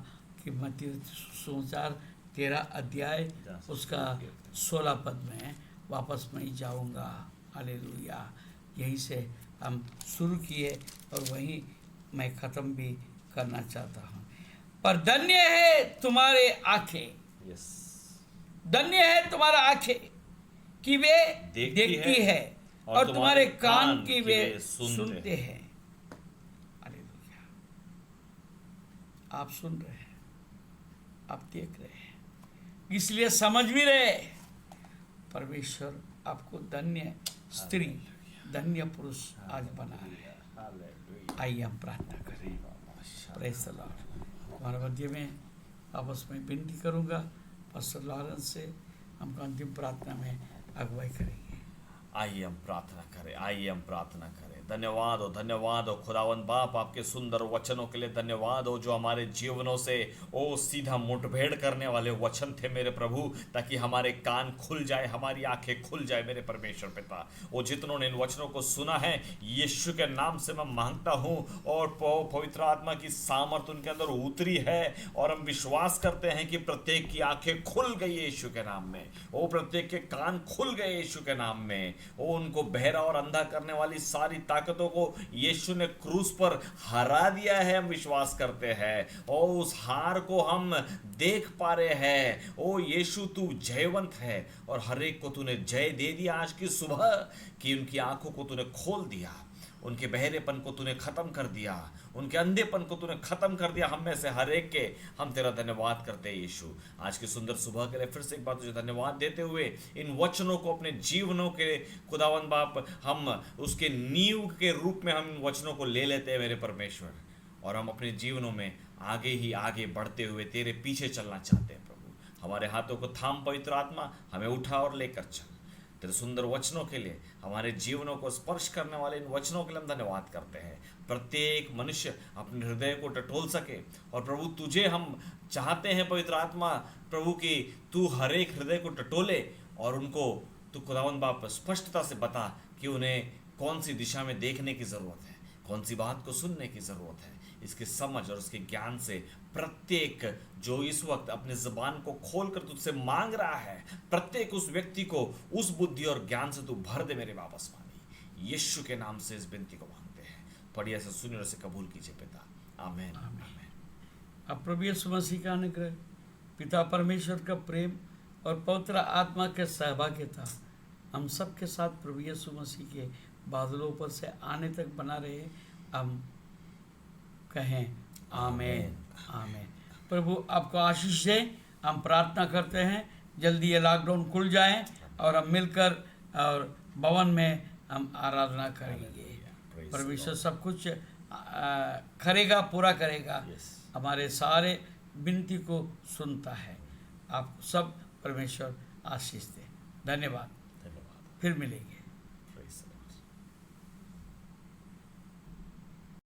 कि मत्ती सुसमाचार 13 अध्याय उसका 16 पद में वापस मैं जाऊंगा। हालेलुया। यहीं से हम शुरू किए और वहीं मैं ख़त्म भी करना चाहता हूँ। पर धन्य है तुम्हारे आंखें, यस, धन्य है तुम्हारा आंखें कि वे देखती है और तुम्हारे कान की वे सुनते हैं। हालेलुया। आप सुन रहे हैं, आप देख रहे हैं, इसलिए समझ भी रहे। परमेश्वर आपको धन्य स्त्री, धन्य पुरुष आज बना है। आइए हम प्रार्थना करें। Praise the Lord. हमारे मध्य में आपस में विनती करूंगा, पास्टर लॉरेंस से हमको अंतिम प्रार्थना में अगुवाई करेंगे। आइए हम प्रार्थना करें, आइए हम प्रार्थना करें। धन्यवाद हो खुदावन बाप, आपके सुंदर वचनों के लिए धन्यवाद हो, जो हमारे जीवनों से ओ सीधा मुठभेड़ करने वाले वचन थे मेरे प्रभु, ताकि हमारे कान खुल जाए, हमारी आंखें खुल जाए मेरे परमेश्वर पिता। वो जितनों ने इन वचनों को सुना है, यीशु के नाम से मैं मांगता हूँ, और पवित्र आत्मा की सामर्थ उनके अंदर उतरी है, और हम विश्वास करते हैं कि प्रत्येक की आंखें खुल गई यीशु के नाम में, वो प्रत्येक के कान खुल गए यीशु के नाम में। वो उनको बहरा और अंधा करने वाली सारी ताकतों को यीशु ने क्रूस पर हरा दिया है, हम विश्वास करते हैं, और उस हार को हम देख पा रहे हैं। ओ यीशु, तू जयवंत है, और हर एक को तूने जय दे दिया आज की सुबह, कि उनकी आंखों को तूने खोल दिया, उनके बहरेपन को तूने खत्म कर दिया, उनके अंधेपन को तूने खत्म कर दिया। हम में से हर एक के हम तेरा धन्यवाद करते हैं यीशु। आज की सुंदर सुबह के लिए फिर से एक बार तुझे धन्यवाद देते हुए इन वचनों को अपने जीवनों के खुदावन बाप, हम उसके नींव के रूप में हम इन वचनों को ले लेते हैं मेरे परमेश्वर, और हम अपने जीवनों में आगे ही आगे बढ़ते हुए तेरे पीछे चलना चाहते हैं प्रभु। हमारे हाथों को थाम पवित्र आत्मा, हमें उठा और लेकर चल। तेरे सुंदर वचनों के लिए, हमारे जीवनों को स्पर्श करने वाले इन वचनों के लिए हम धन्यवाद करते हैं। प्रत्येक मनुष्य अपने हृदय को टटोल सके, और प्रभु तुझे हम चाहते हैं पवित्र आत्मा प्रभु की तू हर एक हृदय को टटोले, और उनको तू खुदावंद बाप स्पष्टता से बता कि उन्हें कौन सी दिशा में देखने की ज़रूरत है, कौन सी बात को सुनने की ज़रूरत है। इसके समझ और उसके ज्ञान से प्रत्येक जो इस वक्त अपने ज़बान को खोलकर तुझसे मांग रहा है, प्रत्येक उस व्यक्ति को उस बुद्धि और ज्ञान से तू भर दे मेरे वापस पानी। यीशु के नाम से इस विनती को मांगते हैं, पढ़िए से सुनिए और इसे कबूल कीजिए पिता। आमीन। अब प्रभु यीशु मसीह का अनुग्रह, पिता परमेश्वर का प्रेम और पवित्र आत्मा के सहभागिता हम सब के साथ प्रभु यीशु मसीह के बादलों पर से आने तक बना रहे। हम कहें आमीन, आमीन। प्रभु आपको आशीष दे। हम प्रार्थना करते हैं जल्दी ये लॉकडाउन खुल जाए और हम मिलकर और भवन में हम आराधना करेंगे। Praise परमेश्वर सब कुछ करेगा, पूरा करेगा। Yes. हमारे सारे विनती को सुनता है। आप सब परमेश्वर आशीष दे। धन्यवाद। धन्यवाद। फिर मिलेंगे।